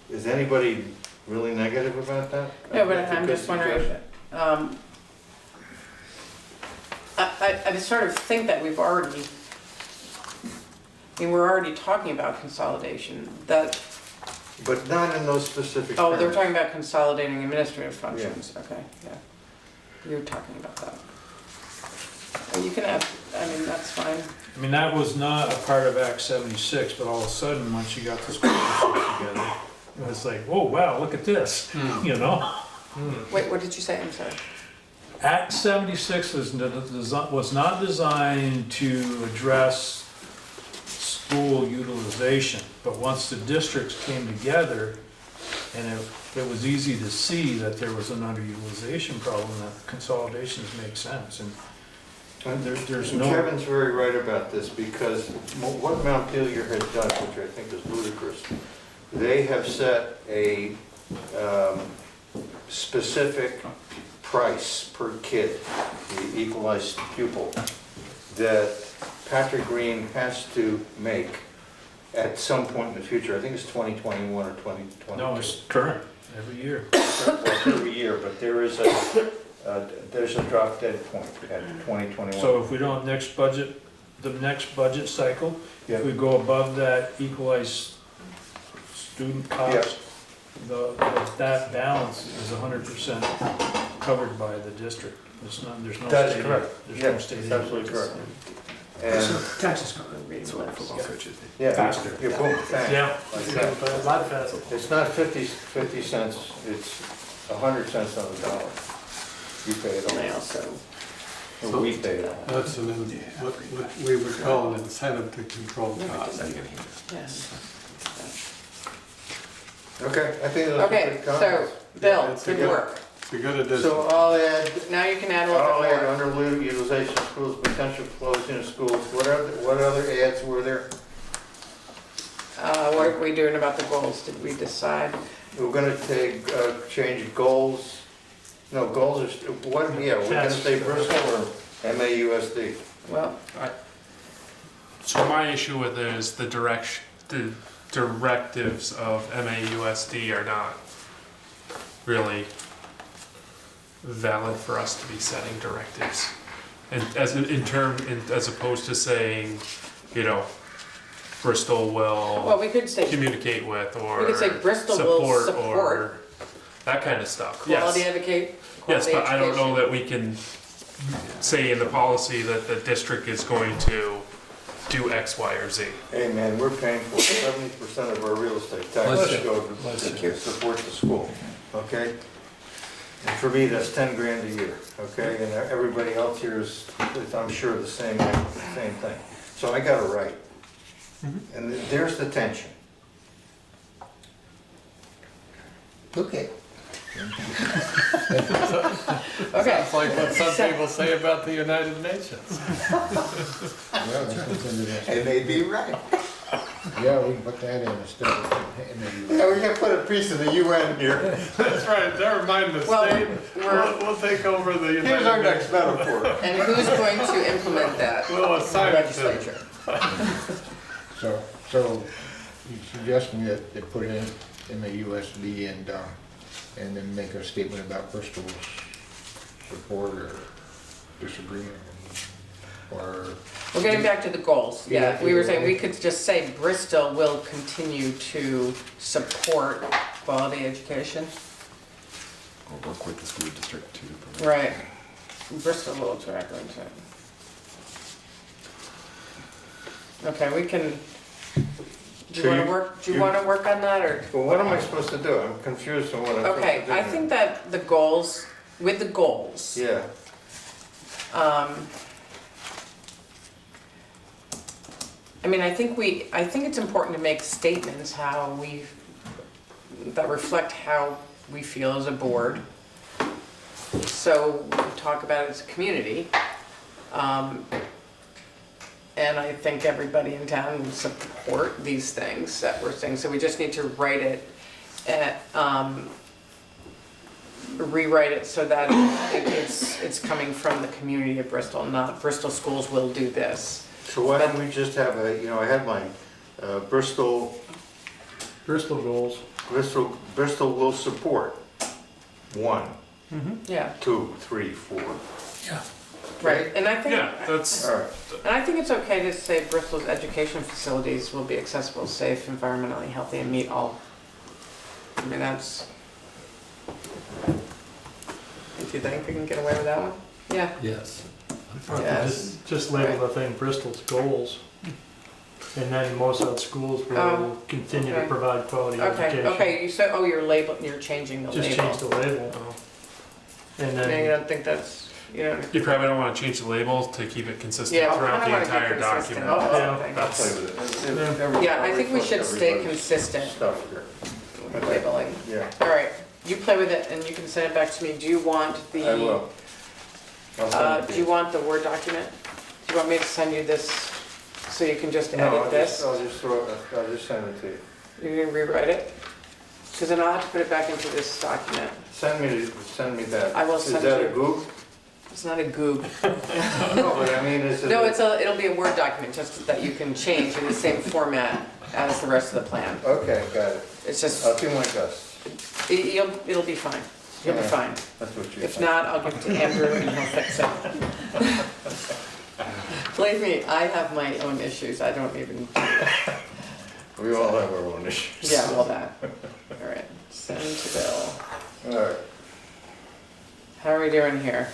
Is anybody really negative about that? no, but That's a I'm good just wondering, suggestion. I just sort of think that we've already, I mean, we're already talking about consolidation, that, But not in those specific oh, they're terms. talking about consolidating administrative functions, okay, yeah. You're talking about that. And you can have, I mean, that's fine. I mean, that was not a part of Act 76, but all of a sudden, once you got the school district together, it was like, whoa, wow, look at this, you know? Wait, what did you say? I'm sorry. Act 76 was not designed to address school utilization, but once the districts came together, and it was easy to see that there was an underutilization problem, that consolidations make sense, and there's no... Kevin's very right about this, because what Montpelier has done, which I think is ludicrous, they have set a specific price per kid, the equalized pupil, that Patrick Green has to make at some point in the future. I think it's 2021 or 2022. No, it's current, every year. Well, every year, but there's a drop dead point at 2021. So if we don't, the next budget cycle, if we go above that equalized student cost, that balance is 100% covered by the district. There's no That is state- correct. There's Yeah, no state that's aid. absolutely correct. And, Taxes go. yeah, Faster. you boom, bang, Yeah. like that. It's not 50 cents, it's 100 cents on the dollar. You pay it And I all, also, or we pay it all. That's what we would call an incentive to control costs. yes. Okay, I think those are Okay, good so, comments. Bill, It's a good good- work. It's a good addition. So I'll add, Now you can add a little bit more. underutilization of schools, potential closing of schools, what other ads were there? What are we doing about the goals? Did we decide? We're gonna change goals, no, goals are, we're gonna say Bristol or MAUSD? Well, So my issue with it is the directives of MAUSD are not really valid for us to be setting directives. And as opposed to saying, you know, Bristol well, will we could say communicate with or we could say Bristol will support or that kind of stuff. quality Yes. educate. Yes, quality but I don't know education. that we can say in the policy that the district is going to do X, Y, or Z. Hey, man, we're paying for 70% of our real estate Bless taxes you. go to support the school, okay? And for me, that's 10 grand a year, okay? And everybody else here is, I'm sure, the same thing. So I got it right. And there's the tension. Okay. Okay. It's like what some people say about the United Nations. Yeah, that's what's in the- And they'd be right. Yeah, we can put that in instead of, and then Yeah, we can put a piece of the UN here. That's right, never mind the Well, state. we're- We'll take over the United Here's our next Nations. metaphor. And who's going to implement that? We'll assign it to. Legislature. so you're suggesting that they put it in the USD and then make a statement about Bristol's support or disagreement, or, We're getting back to the goals. Yeah, Yeah. we were saying we could just say Bristol will continue to support quality education. Or work with the school district to provide. Right. Bristol will track into it. Okay, we can, do you wanna work on that, or? Well, what am I supposed to do? I'm confused on what I'm supposed to do. Okay, I think that the goals, with the goals, Yeah, I mean, I think it's important to make statements that reflect how we feel as a board. So we talk about it as a community. And I think everybody in town will support these things that we're saying, so we just need to write it, rewrite it so that it's coming from the community of Bristol, not Bristol schools will do this. so why don't we just have a headline, Bristol goals. will support 1, Yeah, 2, 3, 4. Yeah. right, and I think. Yeah, that's, All right, And I think it's okay to say Bristol's education facilities will be accessible, safe, environmentally healthy, and meet all. I mean, that's. Do you think we can get away with that one? Yeah. Yes. Yes. Just label the thing Bristol's goals. And then most of the schools will Oh, continue to okay. provide quality Okay, education. okay, you said, you're changing the Just label. change the label. And No, you then, don't think that's, you don't. you probably don't wanna change the label to keep it consistent Yeah, I throughout kinda the wanna get entire consistent. document. Yeah. I'll That's, play with it. Yeah, I think we should stay Everybody's consistent Stuff here, with labeling. yeah, All right, you play with it and you can send it back to me. Do you want the? I will. I'll send it to Do you want the Word document? Do you want me to send you this so you can just No, edit this? I'll just send it to you. You're gonna rewrite it? Because then I'll have to put it back into this document. Send me that. I will send Is that you- a Goog? It's not a Goog. No, but I mean, is it? No, it'll be a Word document, just that you can change in the same format as the rest of the plan. Okay, got it. It's just, I'll do my best. it'll be fine. You'll be Yeah. fine. That's what you If think. not, I'll give it to Andrew and he'll fix it. Believe me, I have my own issues. I don't even, We all have our own issues. yeah, all that. All right, send to Bill. All right. How are we doing here?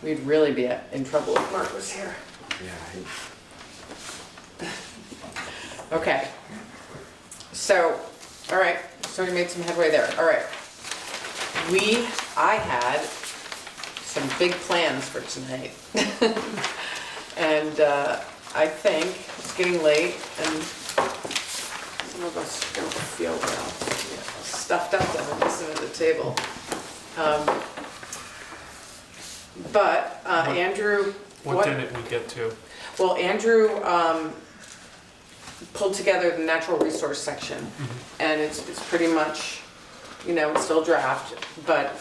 We'd really be in trouble if Mark was here. Yeah, Okay. So, all right, so we made some headway there. All right. I had some big plans for tonight. And I think it's getting late and some of us don't feel well. Stuffed up and listening at the table. But Andrew, what didn't we get to? well, Andrew pulled together the natural resource section, and it's pretty much, it's still draft, but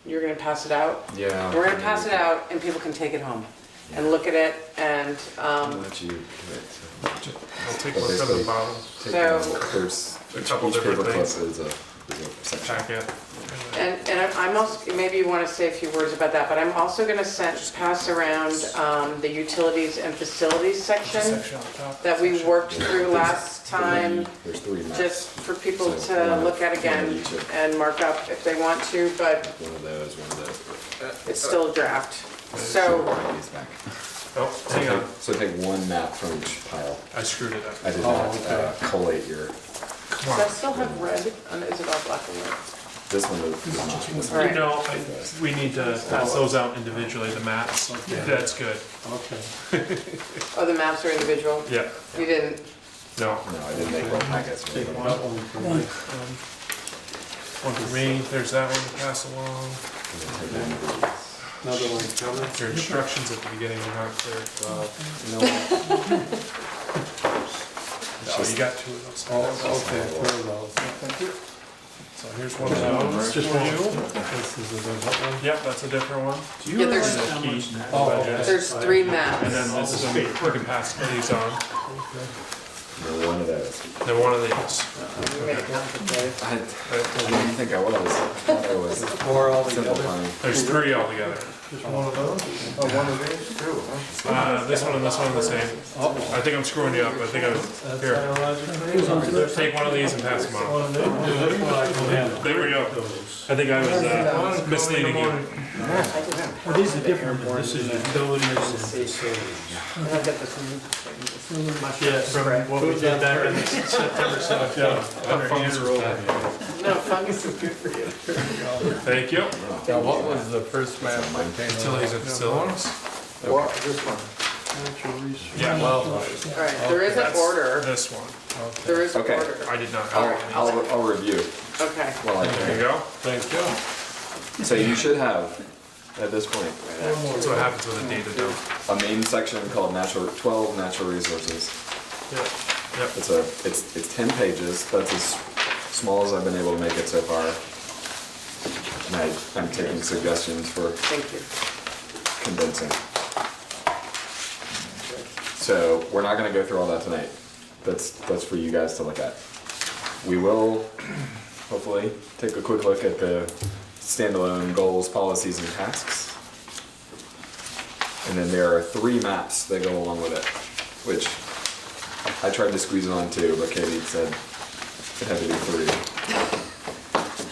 you're gonna pass it out. yeah. We're gonna pass it out, and people can take it home and look at it, and I'll let you do it. I'll take But one from the basically- bottom Take So- there's A couple each different paper things. clip is a section. packet. and I'm also, maybe you wanna say a few words about that, but I'm also gonna pass around the utilities and facilities section Section on top. that we worked through last time, There's 3 maps. just for people So, to one look at of again each of- and mark up if they want to, but One of those. it's still a draft. So So, one these back. Oh, hang on, So take one map from each pile. I screwed it up. I did Oh, not okay. collate your, Come does on. that still have red? Is it all black and white? this one is not. This All one. right. No, we need to pass those out individually, the maps. Okay. That's good. Okay. Oh, the maps are individual? Yeah, You didn't, no. No, I didn't make roll packets. Take that one from me. One for me, there's that one to pass along. Another one coming. Your instructions at the beginning are not clear. No. Oh, you got two of those. Oh, okay, where are those? So here's one of those just for you. This is a different one. Yep, that's a different one. Yeah, there's, Oh, okay. there's 3 maps. And then this is a, you can pass these on. One of those. Then one of these. You made it complicated. I didn't think I was. I thought I was Four altogether. simplifying. There's 3 altogether. Just one of those? Oh, one of these too, huh? This one and this one are the same. Oh, I think I'm screwing you up. I think I was, that's here, biological. take one of these and pass them on. One of these? This one I can handle. There we go. I think I was misleading you. Well, these are different. This is utilities and facilities. Yeah, from what we did back in September 17th. Under Andrew Rover. No, fungus is good for you. Thank you. Now, what was the first map? Utilities and facilities. Well, this one. Natural resource. Yeah, Well, Alright, there is an that's order. this one. There is an Okay. order. I did not I'll, have I'll review Okay. while I There you can. go. thank you. So you should have, at this point, That's what happens with a data dump. a main section called 12 natural resources. Yeah. It's 10 pages. That's as small as I've been able to make it so far. And I'm taking suggestions for Thank you. condensing. So we're not gonna go through all that tonight. That's for you guys to look at. We will hopefully take a quick look at the standalone goals, policies, and tasks. And then there are 3 maps that go along with it, which I tried to squeeze it on 2, but Katie said it had to be 3.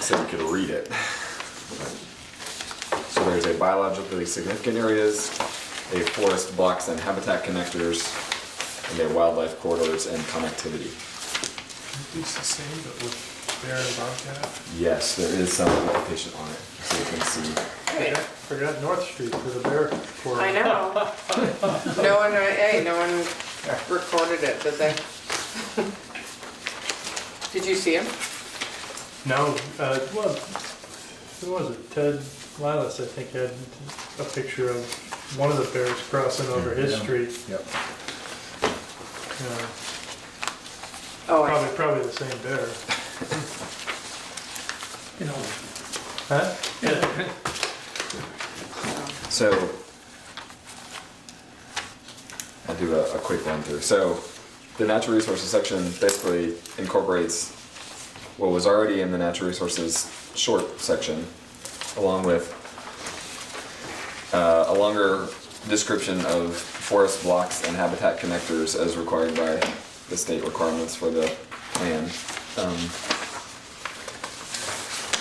So you could read it. So there's a biologically significant areas, a forest blocks and habitat connectors, and a wildlife corridors and connectivity. It's the same, but with bear and bobcat. Yes, there is some application on it, so you can see. Great. Forgot North Street for the bear corridor. I know. No one recorded it, did they? Did you see him? No, well, who was it? Ted Lilas, I think, had a picture of one of the bears crossing over his street. Yep. Oh, I Probably the same bear. You know, Huh? So, I'll do a quick run through. So, the natural resources section basically incorporates what was already in the natural resources short section, along with a longer description of forest blocks and habitat connectors as required by the state requirements for the plan.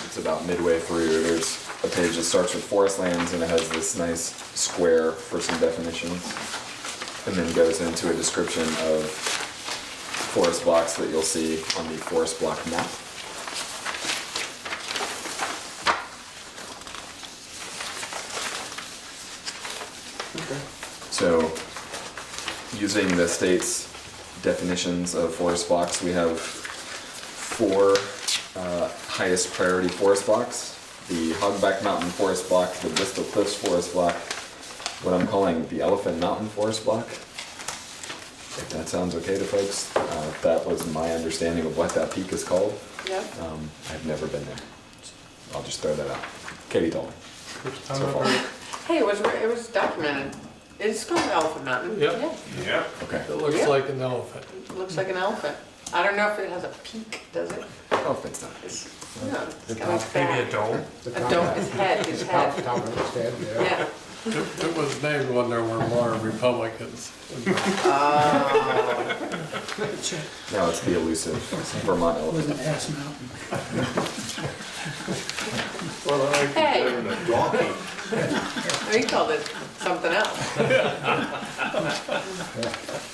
It's about midway through. There's a page that starts with forest lands and it has this nice square for some definitions, and then goes into a description of forest blocks that you'll see on the forest block map. So, using the state's definitions of forest blocks, we have 4 highest priority forest blocks. The Hogback Mountain Forest Block, the Bristol Cliffs Forest Block, what I'm calling the Elephant Mountain Forest Block. If that sounds okay to folks, that was my understanding of what that peak is called. Yep. I've never been there. I'll just throw that out. Katie told me. First So time I've far. heard. Hey, it was documented. It's called Elephant Mountain. Yep. Yeah. Yeah. Okay. It looks Yeah. like an elephant. It looks like an elephant. I don't know if it has a peak, does it? Oh, if it's not. It's, no, it's The kind of top- Maybe a fat. dome. The A top dome, half. his head, his Top, head. top of his head, yeah. Yeah. It was named when there were more Republicans. Now it's the elusive Vermont it was elephant. an ass mountain. Well, I like Hey. better than a donkey. We called it something else.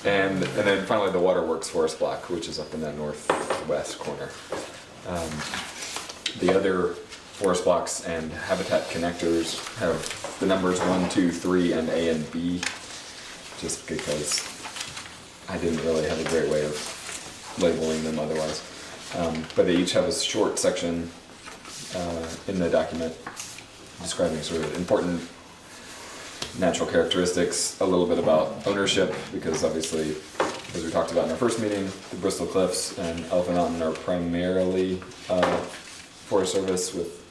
And then finally the Waterworks Forest Block, which is up in that northwest corner. The other forest blocks and habitat connectors have the numbers 1, 2, 3, and A and B, just because I didn't really have a great way of labeling them otherwise. But they each have a short section in the document describing sort of important natural characteristics, a little bit about ownership, because obviously, as we talked about in our first meeting, the Bristol Cliffs and Elephant Mountain are primarily Forest Service with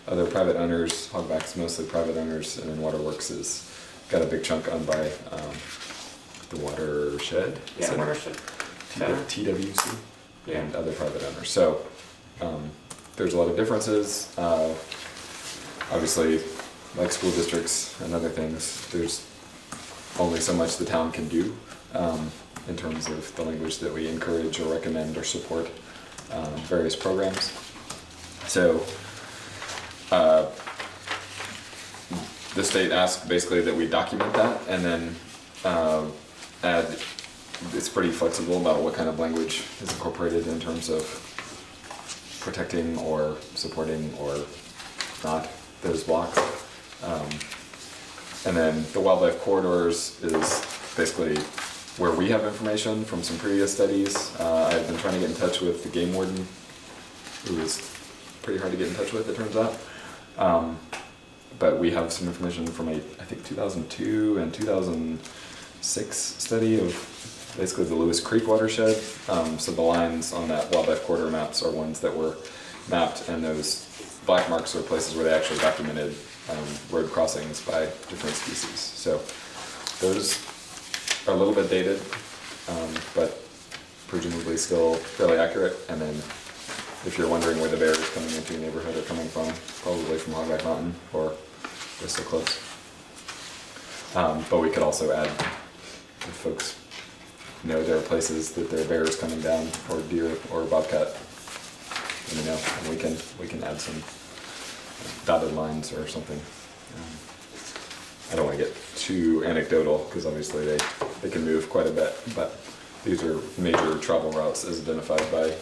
other private owners. Hogback's mostly private owners, and then Waterworks is got a big chunk owned by the Watershed. Yeah, watershed. TWC and other private owners. So there's a lot of differences. Obviously, like school districts and other things, there's only so much the town can do in terms of the language that we encourage or recommend or support various programs. So the state asked basically that we document that and then add, it's pretty flexible about what kind of language is incorporated in terms of protecting or supporting or not those blocks. And then the wildlife corridors is basically where we have information from some previous studies. I've been trying to get in touch with the game warden, who is pretty hard to get in touch with, it turns out. But we have some information from I think 2002 and 2006 study of basically the Lewis Creek watershed. So the lines on that wildlife corridor maps are ones that were mapped, and those black marks are places where they actually documented road crossings by different species. So those are a little bit dated, but presumably still fairly accurate. And then if you're wondering where the bears coming into your neighborhood are coming from, probably from Hogback Mountain or Bristol Cliffs. But we could also add, if folks know there are places that there are bears coming down, or deer or bobcat, let me know, and we can add some dotted lines or something. I don't want to get too anecdotal because obviously they can move quite a bit, but these are major travel routes as identified by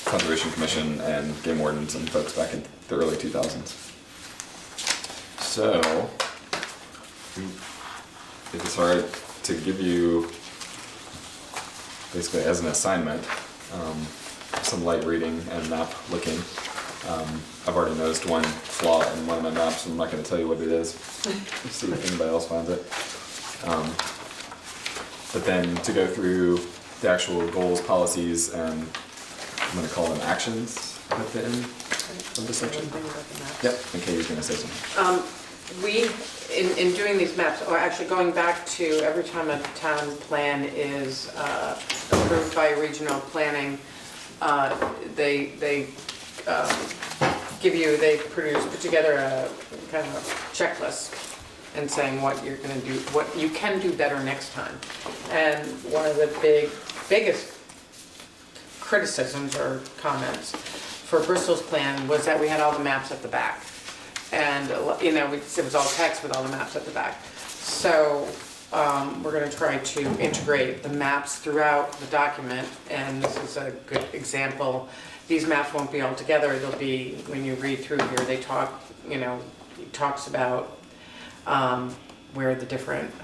Conservation Commission and game wardens and folks back in the early 2000s. So, if it's alright to give you, basically as an assignment, some light reading and map looking. I've already noticed one flaw in one of my maps, and I'm not going to tell you what it is. See if anybody else finds it. But then to go through the actual goals, policies, and I'm going to call them actions at the end of the section. Yep, okay, you're going to say something. We, in doing these maps, or actually going back to every time a town plan is approved by regional planning, they put together a kind of a checklist and saying what you're gonna do, what you can do better next time. And one of the biggest criticisms or comments for Bristol's plan was that we had all the maps at the back. And, you know, it was all text with all the maps at the back. So we're going to try to integrate the maps throughout the document, and this is a good example. These maps won't be all together. They'll be, when you read through here, they talk, you know, it talks about where the different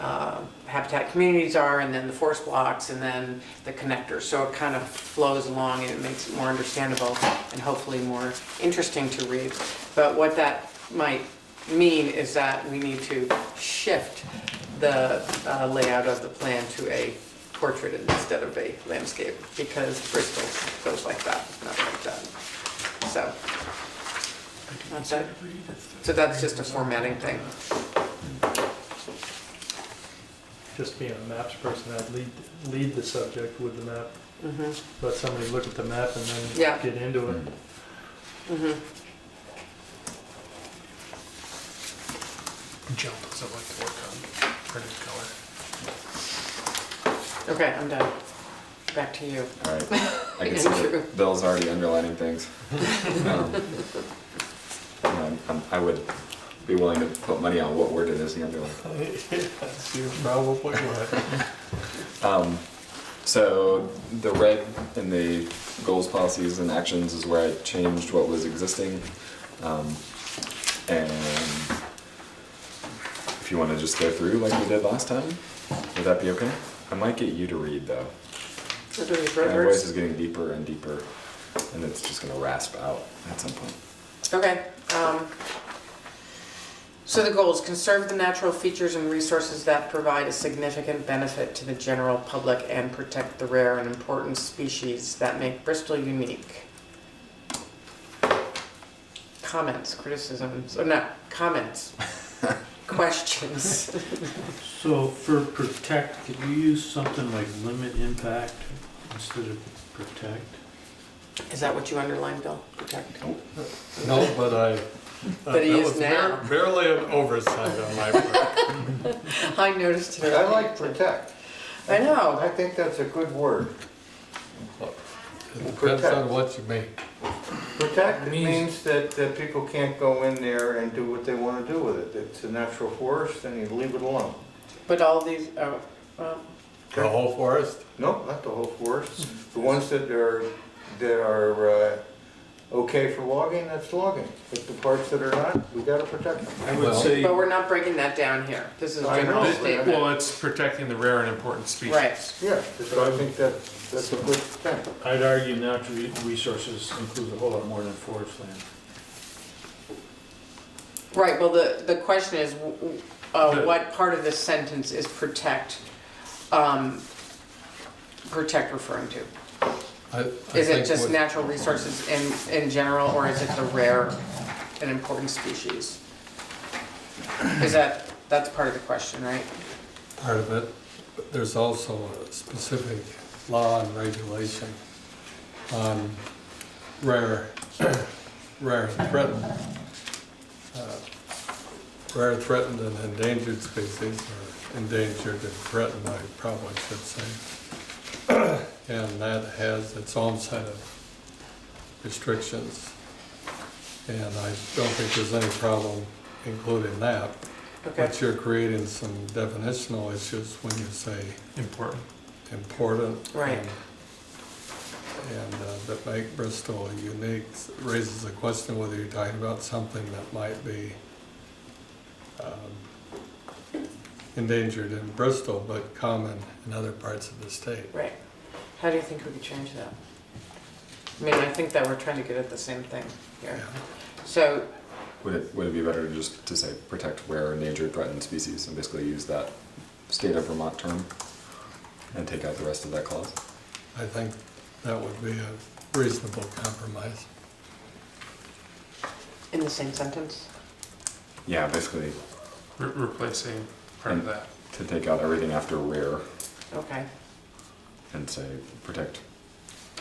habitat communities are, and then the forest blocks, and then the connectors. So it kind of flows along, and it makes it more understandable and hopefully more interesting to read. But what that might mean is that we need to shift the layout of the plan to a portrait instead of a landscape, because Bristol goes like that, not like that. So that's it. So that's just a formatting thing. Just being a maps person, I'd lead the subject with the map. Mm-hmm. Let somebody look at the map and then Yeah. get into it. Mm-hmm. Jill doesn't like to work on printed color. Okay, I'm done. Back to you. All right, I can see that Bill's already underlining things. I would be willing to put money on what word it is he underlined. That's your probably right. So the red in the goals, policies, and actions is where I changed what was existing. And if you want to just go through like we did last time, would that be okay? I might get you to read though. So do these My road voice words? is getting deeper and deeper. and it's just gonna rasp out at some point. Okay, so the goal is conserve the natural features and resources that provide a significant benefit to the general public and protect the rare and important species that make Bristol unique. Comments, criticisms, or not, comments, questions. So for protect, could you use something like limit impact instead of protect? Is that what you underlined, Bill? Protect? No, but But he that is was now. barely an oversight on my part. I noticed it. I like protect. I know. I think that's a good word. It depends on what you mean. Protect means that people can't go in there and do what they want to do with it. It's a natural forest and you leave it alone. But all these, The whole forest? No, not the whole forest. The ones that are okay for logging, that's logging. But the parts that are not, we gotta protect them. I would Well- say, but we're not breaking that down here. This is a I general know. statement. Well, it's protecting the rare and important species. Right. Yeah, so I think that's a good thing. I'd argue natural resources includes a whole lot more than forest land. Right, well, the question is, what part of this sentence is protect referring to? Is it just natural resources in general, or is it the rare and important species? That's part of the question, right? Part of it, but there's also a specific law and regulation on rare and threatened. Rare, threatened, and endangered species, or endangered and threatened, I probably should say. And that has its own set of restrictions. And I don't think there's any problem including that. Okay. But you're creating some definitional issues when you say Important. important. Right. And that make Bristol unique raises the question whether you're talking about something that might be endangered in Bristol, but common in other parts of the state. Right. How do you think we could change that? I mean, I think that we're trying to get at the same thing here. Yeah. So, Would it be better just to say protect rare, endangered, threatened species and basically use that state of Vermont term and take out the rest of that clause? I think that would be a reasonable compromise. in the same sentence? Yeah, basically Replacing part of that. to take out everything after rare Okay. and say protect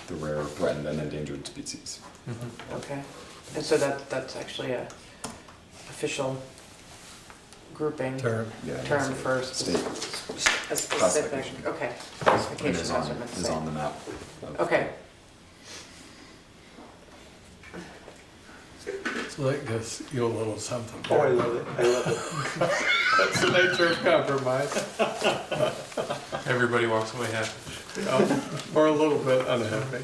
the rare, threatened, and endangered species. Mhm. Okay. And so that's actually a official grouping Term. Yeah, term that's for a state a specific, classification. okay, and classification, is that's what I on, meant to is say. on the map. of- Okay, So that gives you a little something. Oh, I love it, I love it. That's the nature of compromise. Everybody walks away happy. Or a little bit unhappy.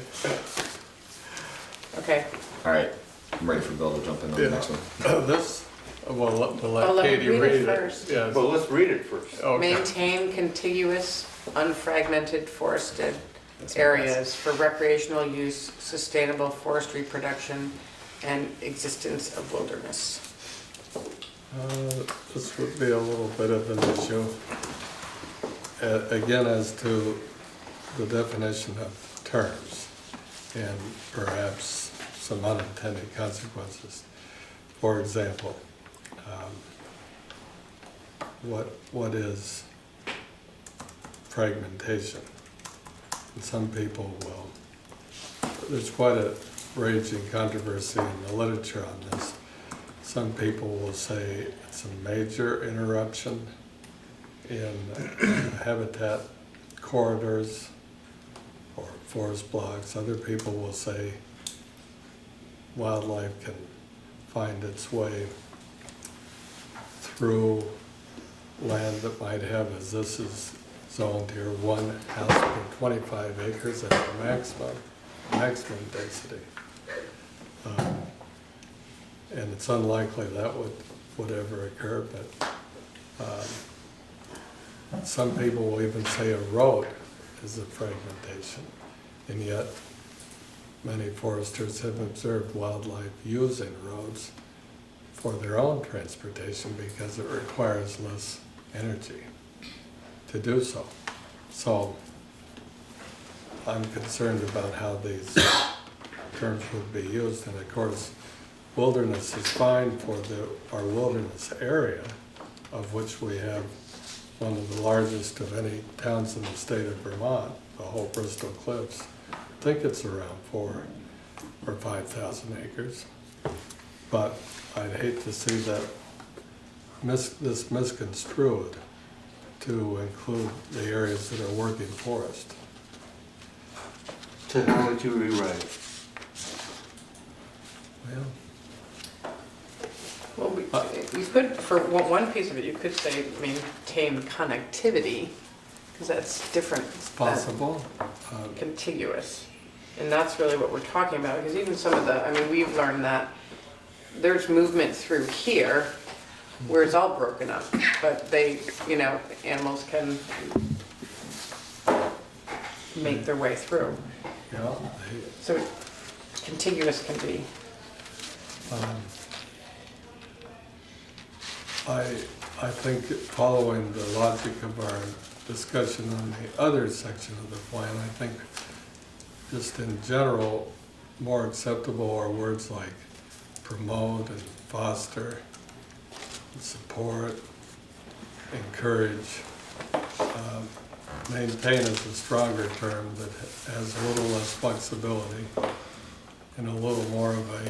okay. All right, I'm ready for Bill to jump in on the next one. This, we'll Oh, let let me Katie read read it it. first. Yes. Well, let's read it first. Okay. Maintain contiguous, unfragmented forested That's my areas for recreational use, sustainable forestry production, and existence of wilderness. This would be a little bit of an issue. Again, as to the definition of terms and perhaps some unintended consequences. For example, what is fragmentation? And some people will, there's quite a raging controversy in the literature on this. Some people will say it's a major interruption in habitat corridors or forest blocks. Other people will say wildlife can find its way through land that might have, as this is zoned here, 1 house per 25 acres at the maximum density. And it's unlikely that would ever occur, but some people will even say a road is a fragmentation. And yet, many foresters have observed wildlife using roads for their own transportation because it requires less energy to do so. So I'm concerned about how these terms would be used, and of course, wilderness is fine for our wilderness area, of which we have one of the largest of any towns in the state of Vermont, the whole Bristol Cliffs. I think it's around 4,000 or 5,000 acres. But I'd hate to see that this misconstrued to include the areas that are working forest. So how would you rewrite it? Well, Well, you could, for one piece of it, you could say maintain connectivity, because that's different it's than possible. contiguous. And that's really what we're talking about, because even some of the, we've learned that there's movement through here where it's all broken up, but they, animals can make their way through. Yeah, So contiguous can be, I think following the logic of our discussion on the other section of the plan, I think just in general, more acceptable are words like promote and foster, support, encourage. Maintain is a stronger term that has a little less flexibility and a little more of a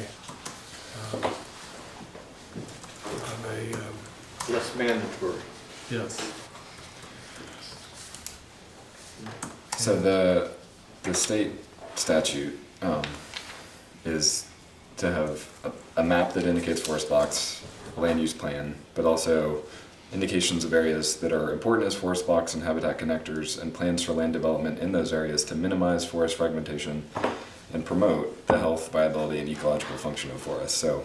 Less mandatory. yes. So the state statute is to have a map that indicates forest blocks, a land use plan, but also indications of areas that are important as forest blocks and habitat connectors, and plans for land development in those areas to minimize forest fragmentation and promote the health, viability, and ecological function of forests. So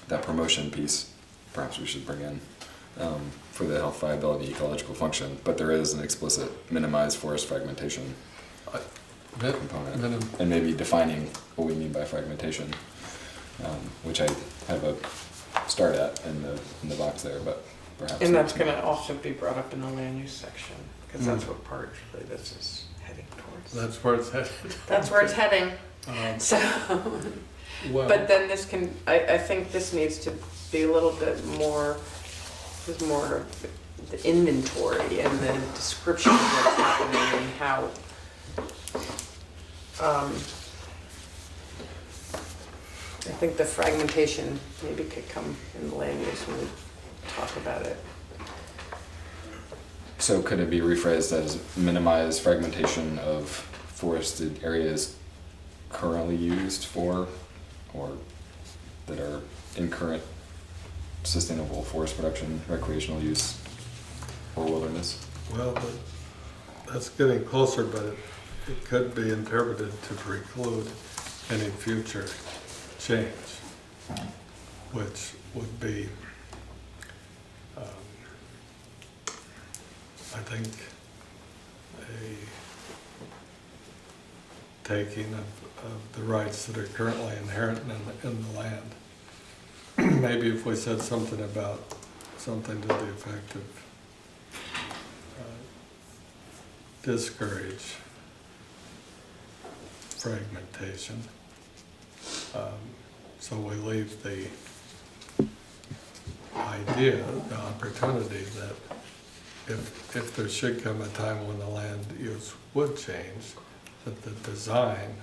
that promotion piece, perhaps we should bring in for the health, viability, ecological function, but there is an explicit minimize forest fragmentation component, and maybe defining what we mean by fragmentation, which I have a start at in the box there, but perhaps. and that's gonna also be brought up in the land use section, because that's what partially this is heading towards. That's where it's headed. That's where it's heading, so. Well, But then this can, I think this needs to be a little bit more, with more of the inventory and the description of what's happening and how, I think the fragmentation maybe could come in the land use when we talk about it. So could it be rephrased as minimize fragmentation of forested areas currently used for, or that are in current sustainable forest production, recreational use, or wilderness? well, but that's getting closer, but it could be interpreted to preclude any future change, which would be, I think, a taking of the rights that are currently inherent in the land. Maybe if we said something about, something to the effect of discourage fragmentation. So we leave the idea, the opportunity that if there should come a time when the land use would change, that the design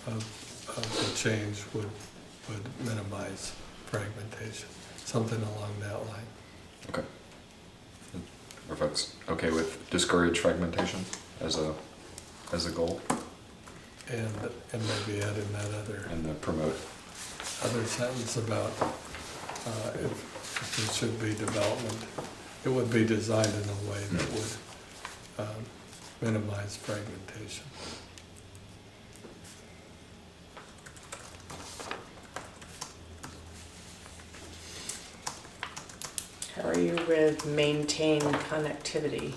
of the change would minimize fragmentation, something along that line. Okay. Are folks okay with discourage fragmentation as a goal, And maybe adding that and the promote? other sentence about if there should be development, it would be designed in a way that would minimize fragmentation. How are you with maintain connectivity?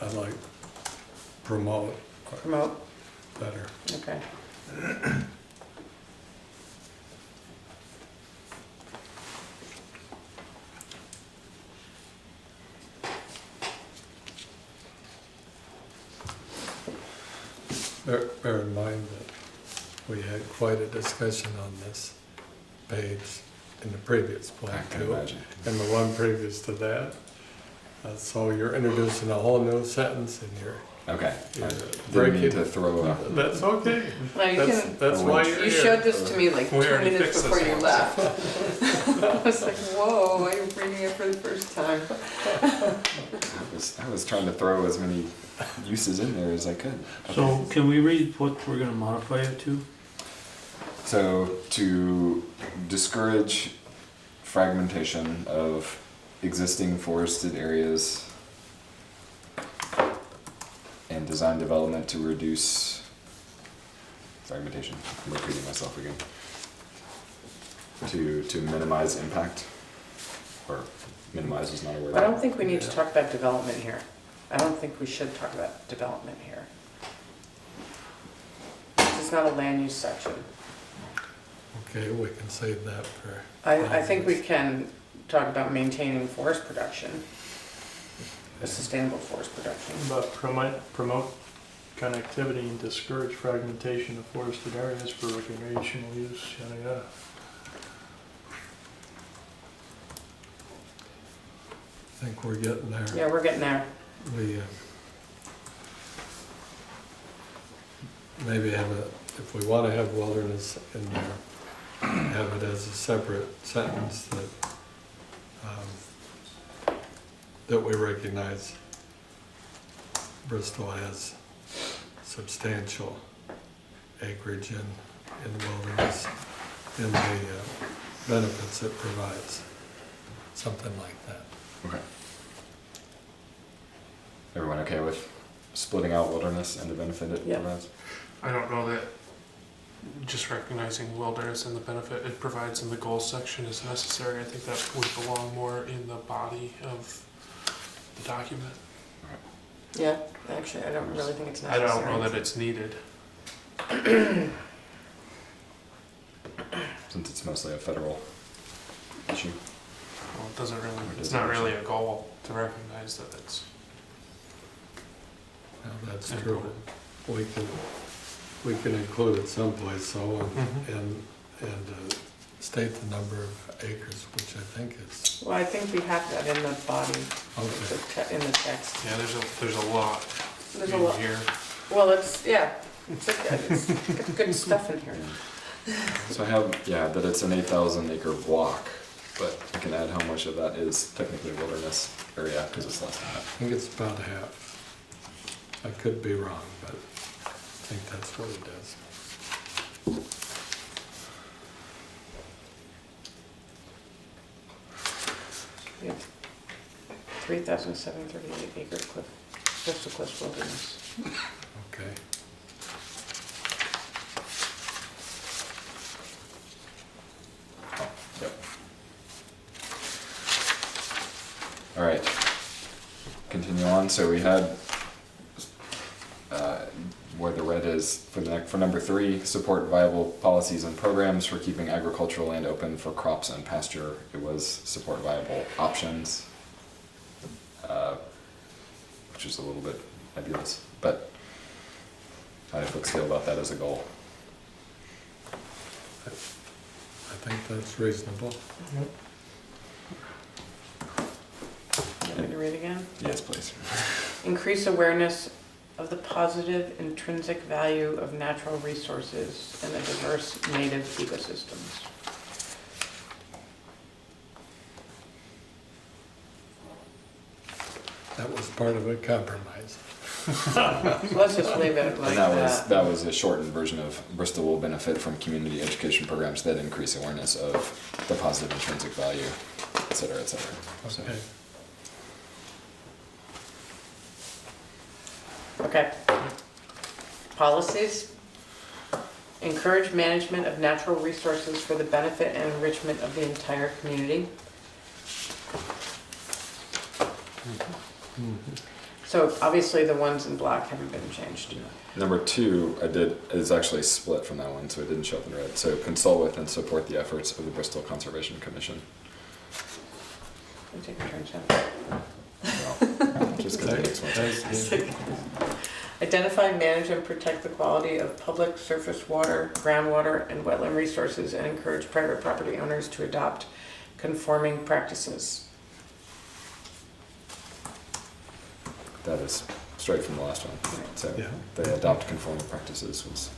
I like promote Promote, better. okay. Bear in mind that we had quite a discussion on this page in the previous plan I can too. imagine. And the one previous to that. So you're introducing a whole new sentence and you're Okay. Yeah. Didn't mean to throw a. that's okay. No, you That's, can, that's why you're you here. showed this to me like We 2 already minutes fixed before this you once. left. I was like, whoa, I'm reading it for the first time. I was trying to throw as many uses in there as I could. So can we read what we're gonna modify it to? So to discourage fragmentation of existing forested areas and design development to reduce fragmentation. I'm repeating myself again. To minimize impact, or minimize is not a word. I don't think we need to talk about development here. I don't think we should talk about development here. This is not a land use section. Okay, we can save that for. I think we can talk about maintaining forest production, a sustainable forest production. But promote connectivity and discourage fragmentation of forested areas for recreational use, yada yada. I think we're getting there. Yeah, we're getting there. We maybe have a, if we want to have wilderness in there, have it as a separate sentence that we recognize Bristol has substantial acreage in the wilderness and the benefits it provides, something like that. Okay. Everyone okay with splitting out wilderness and the benefit it Yeah. provides? I don't know that just recognizing wilderness and the benefit it provides in the goals section is necessary. I think that would belong more in the body of the document. Yeah, actually, I don't really think it's I necessary. don't know that it's needed. Since it's mostly a federal issue. Well, it doesn't really, Or it's does not it really a goal to recognize that it's Now, that's true. important. We can include it someplace, so, Mhm. and state the number of acres, which I think is, Well, I think we have that in the body, okay. in the text. Yeah, there's a lot There's a in lot. here. Well, it's got good stuff in here. So I have, that it's an 8,000 acre block, but I can add how much of that is technically wilderness area, because it's less than I that. think it's about half. I could be wrong, but I think that's what it is. We have 3,738 acre coastal cliff wilderness. Okay. Yep. All right. Continue on. So we had where the red is for number 3, support viable policies and programs for keeping agricultural land open for crops and pasture. It was support viable options, which is a little bit nebulous, but how do folks feel about that as a goal? I think that's reasonable. Want me to read again? Yes, please. Increase awareness of the positive intrinsic value of natural resources and the diverse native ecosystems. That was part of a compromise. So let's just leave it like And that. that was a shortened version of Bristol will benefit from community education programs that increase awareness of the positive intrinsic value, et cetera, et cetera. So, Okay. Okay. Policies. Encourage management of natural resources for the benefit and enrichment of the entire community. So obviously the ones in black haven't been changed. Number 2, is actually split from that one, so it didn't show up in red. So consult with and support the efforts of the Bristol Conservation Commission. Can we take a turn, Shannon? Well, just because it makes more sense. Identify, manage, and protect the quality of public surface water, groundwater, and wetland resources, and encourage private property owners to adopt conforming practices. That is straight from the last one. So Yeah. the adopt conforming practices was.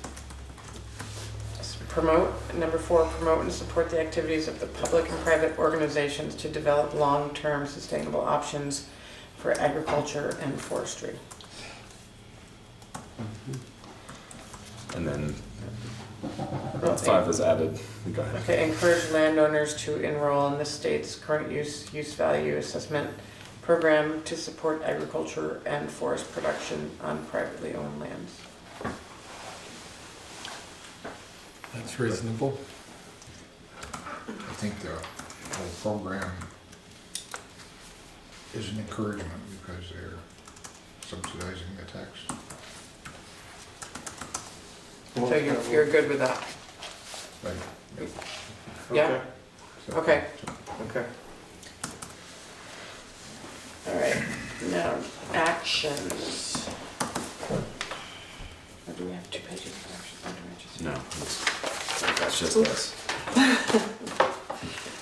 Promote, number 4, promote and support the activities of the public and private organizations to develop long-term sustainable options for agriculture and forestry. And then 5 is added. Go ahead. Okay, encourage landowners to enroll in the state's current use value assessment program to support agriculture and forest production on privately owned lands. That's reasonable. I think the whole program is an encouragement because they're subsidizing the tax. So you're good with that? Right. Yeah? So- Okay. Okay. All right, now, actions. Or do we have 2 pages of actions under actions? No, that's just this.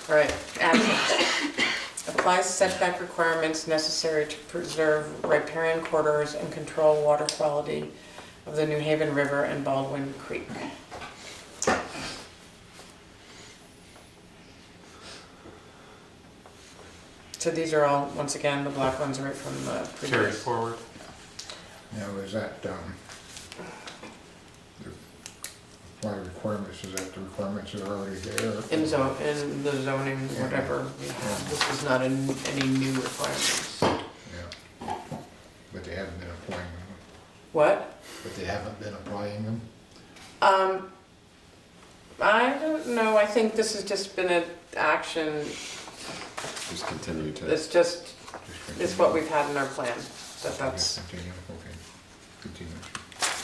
All right, actions. Apply setback requirements necessary to preserve riparian corridors and control water quality of the New Haven River and Baldwin Creek. So these are all, once again, the black ones right from the Carry previous. forward. Now, is that, the apply requirements, is that the requirements that are already there? In the zoning, whatever we have, this is not any new requirements. Yeah. But they haven't been applying them. What? But they haven't been applying them? I don't know, I think this has just been an action, Just continue to. it's just, Just it's what we've had in our plan, that's, Continue, okay. Continue.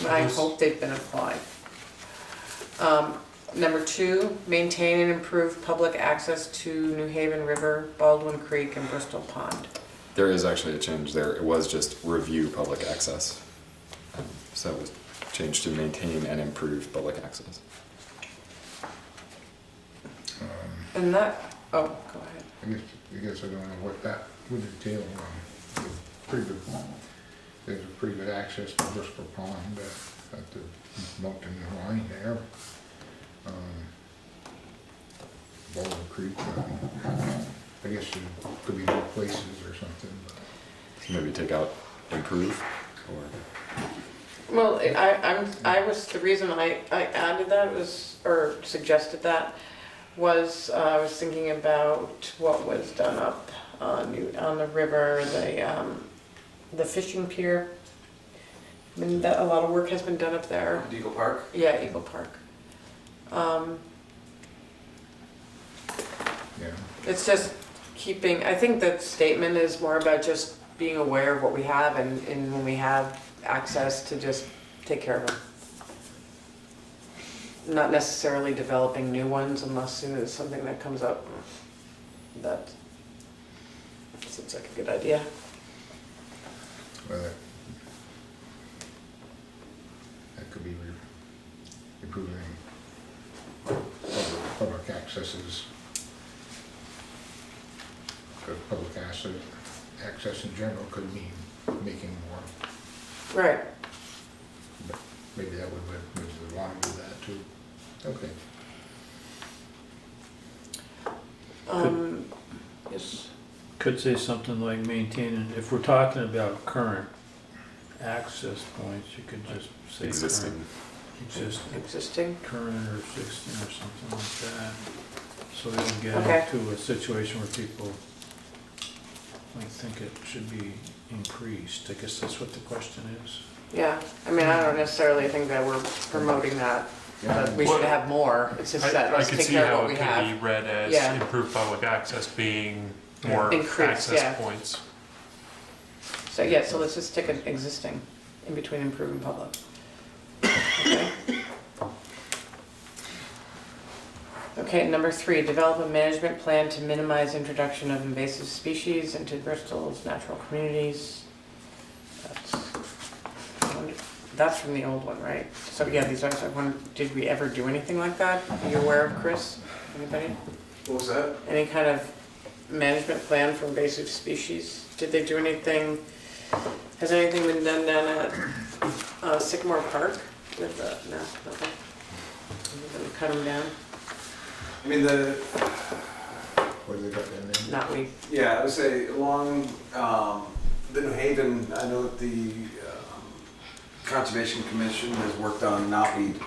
I hope they've been applied. Number 2, maintain and improve public access to New Haven River, Baldwin Creek, and Bristol Pond. There is actually a change there. It was just review public access. So it was changed to maintain and improve public access. And that, oh, go ahead. I guess I don't know what that would entail. Pretty good, there's a pretty good access to Bristol Pond at the mountain line there. Baldwin Creek, I guess there could be more places or something, but. So maybe take out improve or. Well, the reason I added that was, or suggested that, was I was thinking about what was done up on the river, the fishing pier. I mean, a lot of work has been done up there. Eagle Park? Yeah, Eagle Park. Yeah, It's just keeping, I think that statement is more about just being aware of what we have and when we have access to just take care of them. Not necessarily developing new ones unless there's something that comes up that seems like a good idea. well, that could be improving public accesses. Because public access in general could mean making more. Right. But maybe that would, maybe we want to do that too. Okay. Yes. Could say something like maintaining, if we're talking about current access points, you could just say Existing. current. Existing. Current or existing or something like that. So we don't get Okay. into a situation where people might think it should be increased. I guess that's what the question is. Yeah, I mean, I don't necessarily think that we're promoting that, but we should have more. It's just that I let's could take see care of how what it we could have. be read as Yeah. improved public access being more Increase, access yeah. points. So, yeah, so let's just stick an existing in between improve and public. Okay. Okay, number 3, develop a management plan to minimize introduction of invasive species into Bristol's natural communities. That's from the old one, right? So yeah, these are, I wonder, did we ever do anything like that? Are you aware of, Chris? Anybody? What was that? Any kind of management plan for invasive species? Did they do anything, has anything been done down at Sycamore Park with, no, nothing? Did they cut them down? I mean, What do they got down there? Not we. yeah, I would say along the New Haven, I know that the Conservation Commission has worked on knotweed.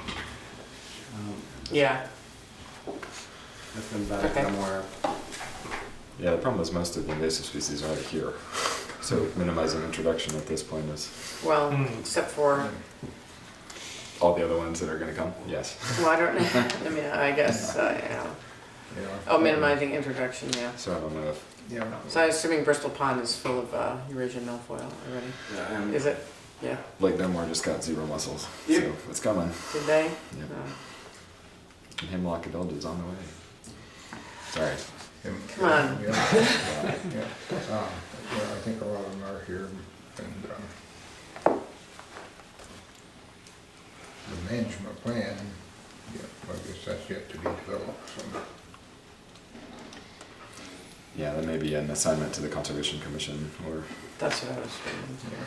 Yeah, That's been about it Okay. somewhere. Yeah, the problem is most of the invasive species are already here. So minimizing introduction at this point is well, except for, all the other ones that are gonna come, yes. well, I don't know, I mean, I guess, Yeah. oh, minimizing introduction, yeah. So I don't know if, Yeah. So I'm assuming Bristol Pond is full of Eurasian milfoil already. Yeah, and Is it? Yeah. Lake Dunmore just got 0 mussels, Yep. so it's coming. Did they? Yep. No. And Hemlock Adult is on the way. Sorry. Come on. Yeah. Wow. Yeah. Yeah, I think a lot of them are here, and the management plan, yeah, I guess that's yet to be developed, so. Yeah, that may be an assignment to the Conservation Commission or That's what I was thinking. Yeah.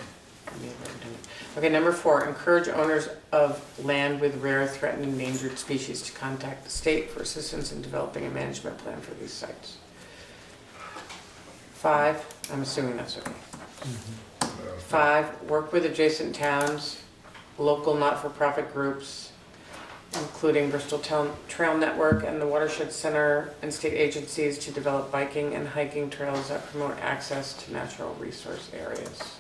Maybe I didn't. Okay, number 4, encourage owners of land with rare, threatened, endangered species to contact the state for assistance in developing a management plan for these sites. 5, I'm assuming that's okay. 5, work with adjacent towns, local not-for-profit groups, including Bristol Town Trail Network and the Watershed Center and state agencies to develop biking and hiking trails that promote access to natural resource areas.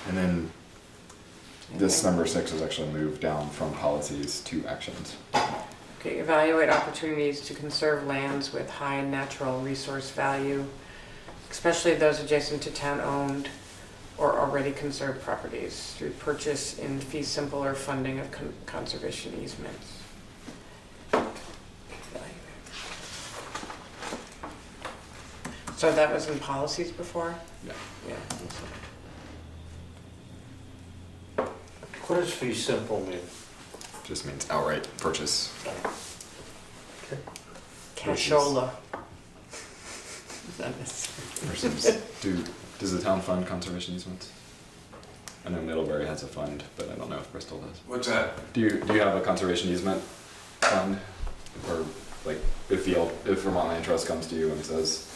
And then this number 6 is actually moved down from policies to actions. Okay, evaluate opportunities to conserve lands with high natural resource value, especially those adjacent to town-owned or already conserved properties through purchase in fee simple or funding of conservation easements. So that was in policies before? Yeah. Yeah. What does fee simple mean? Just means outright purchase. Cashola. Versus, does the town fund conservation easements? I know Middlebury has a fund, but I don't know if Bristol does. what's that? Do you have a conservation easement fund? Or like if Vermont Land Trust comes to you and says,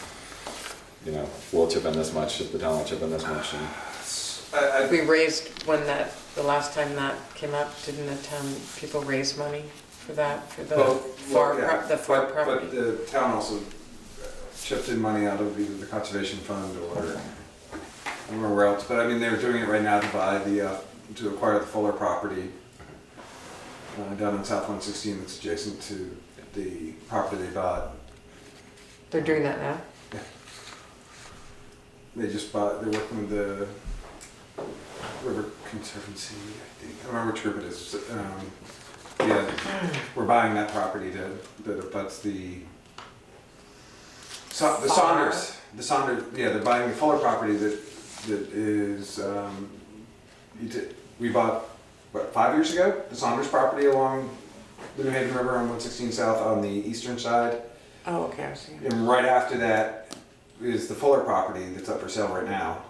you know, we'll chip in this much, if the town will chip in this much, and We raised the last time that came up, didn't the town people raise money for that, for the the far property? But the town also chipped in money out of either the conservation fund or I don't remember where else, but I mean, they're doing it right now to buy to acquire the Fuller property down in South 116 that's adjacent to the property they bought. They're doing that now? They just bought, they're working with the River Conservancy, I think. I don't remember which group it is. Yeah, we're buying that property that abuts the Saunders. The Saunders, yeah, they're buying the Fuller property that is, we bought, what, 5 years ago? The Saunders property along the New Haven River on 116 South on the eastern side. Oh, okay, I see. And right after that is the Fuller property that's up for sale right now.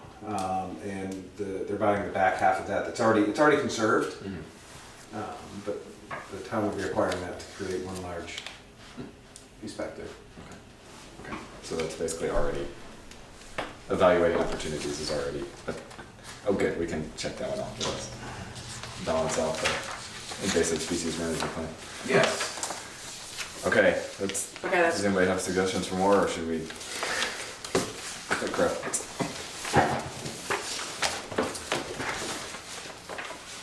And they're buying the back half of that. It's already conserved, but the town will be acquiring that to create one large perspective. okay. So that's basically already, evaluating opportunities is already, oh good, we can check that one off. Let's balance out the invasive species management plan. Yes. Okay, Okay, that's, does anybody have suggestions for more, or should we? Oh, crap.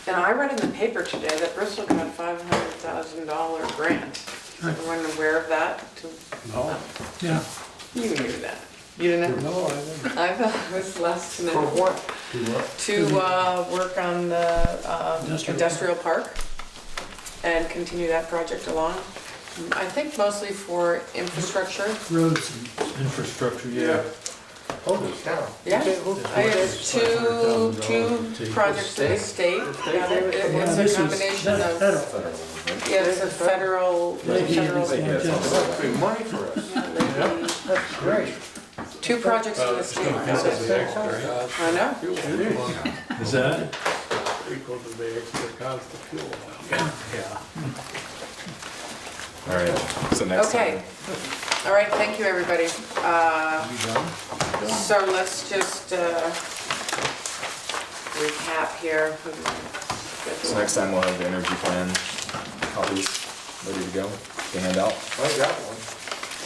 and I read in the paper today that Bristol got a $500,000 grant Is everyone aware of that? No, Yeah, You knew that. You didn't know? no, I didn't. I thought it was last minute. For what? To work on the industrial park and continue that project along. I think mostly for infrastructure. roads and Infrastructure, yeah. Holy cow. Yeah, I have two projects in the state. Yeah, it's this a was combination of, federal. yeah, it's a federal, Maybe federal. it's not just- That's big money for us. Yeah, That's great. two projects in the state. I know. Is that? Equal to the extra cost of fuel. Yeah. All right, so next time. Okay. All right, thank you, everybody. So let's just recap here. So next time we'll have the energy plan copies ready to go, to hand out. I got one.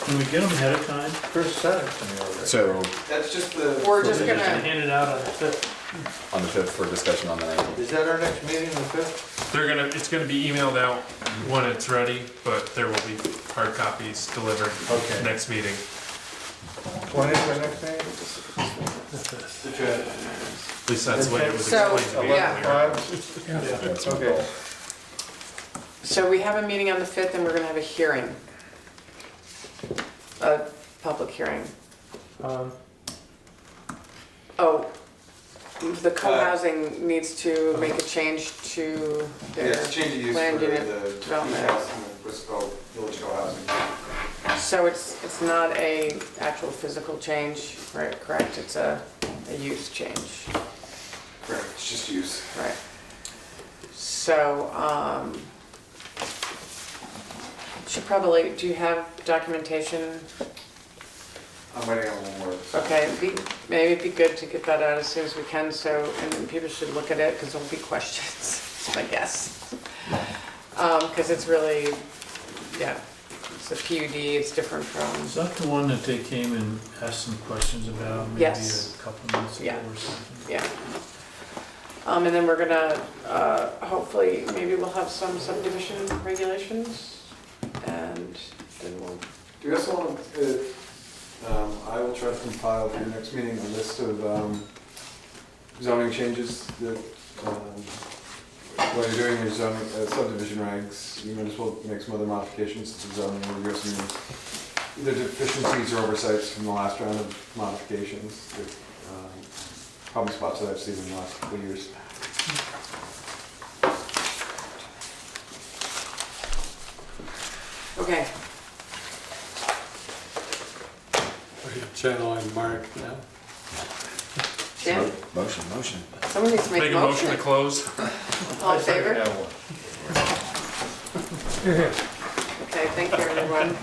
Can we get them ahead of time? Chris sent it to me already. So That's just the. We're just Just gonna, hand it out on the 5th. on the 5th for discussion on the 19th. Is that our next meeting, the 5th? It's gonna be emailed out when it's ready, but there will be hard copies delivered Okay. next meeting. When is our next meeting? At least that's the way it was So, explained to me yeah. earlier. 11:05? That's Okay. so we have a meeting on the 5th and we're gonna have a hearing. A public hearing. Oh, the co-housing needs to make a change to Yeah, their it's a change of use for land the unit beach development. house and the Bristol Village Co-housing. So it's not a actual physical change, right, correct? It's a use change, Correct, it's just use. right? So, should probably, do you have documentation? I'm waiting on one more. Okay, maybe it'd be good to get that out as soon as we can, so, and then people should look at it, because there'll be questions, I guess. Because it's really, yeah, it's a PUD, it's different from, Is that the one that they came and asked some questions about maybe Yes. a couple months ago Yeah. or something? yeah. And then we're gonna, hopefully, maybe we'll have some subdivision regulations, and then we'll, Do you also want to, I will try to compile for your next meeting a list of zoning changes that, while you're doing your zoning, subdivision regs, you might as well make some other modifications to zoning, or there some either deficiencies or oversights from the last round of modifications, that, problem spots that I've seen in the last couple of years. okay. Are you channeling Mark now? Jim, Motion. someone needs to make Make a a motion to motion. close. All in favor? That one. Okay, thank you, everyone.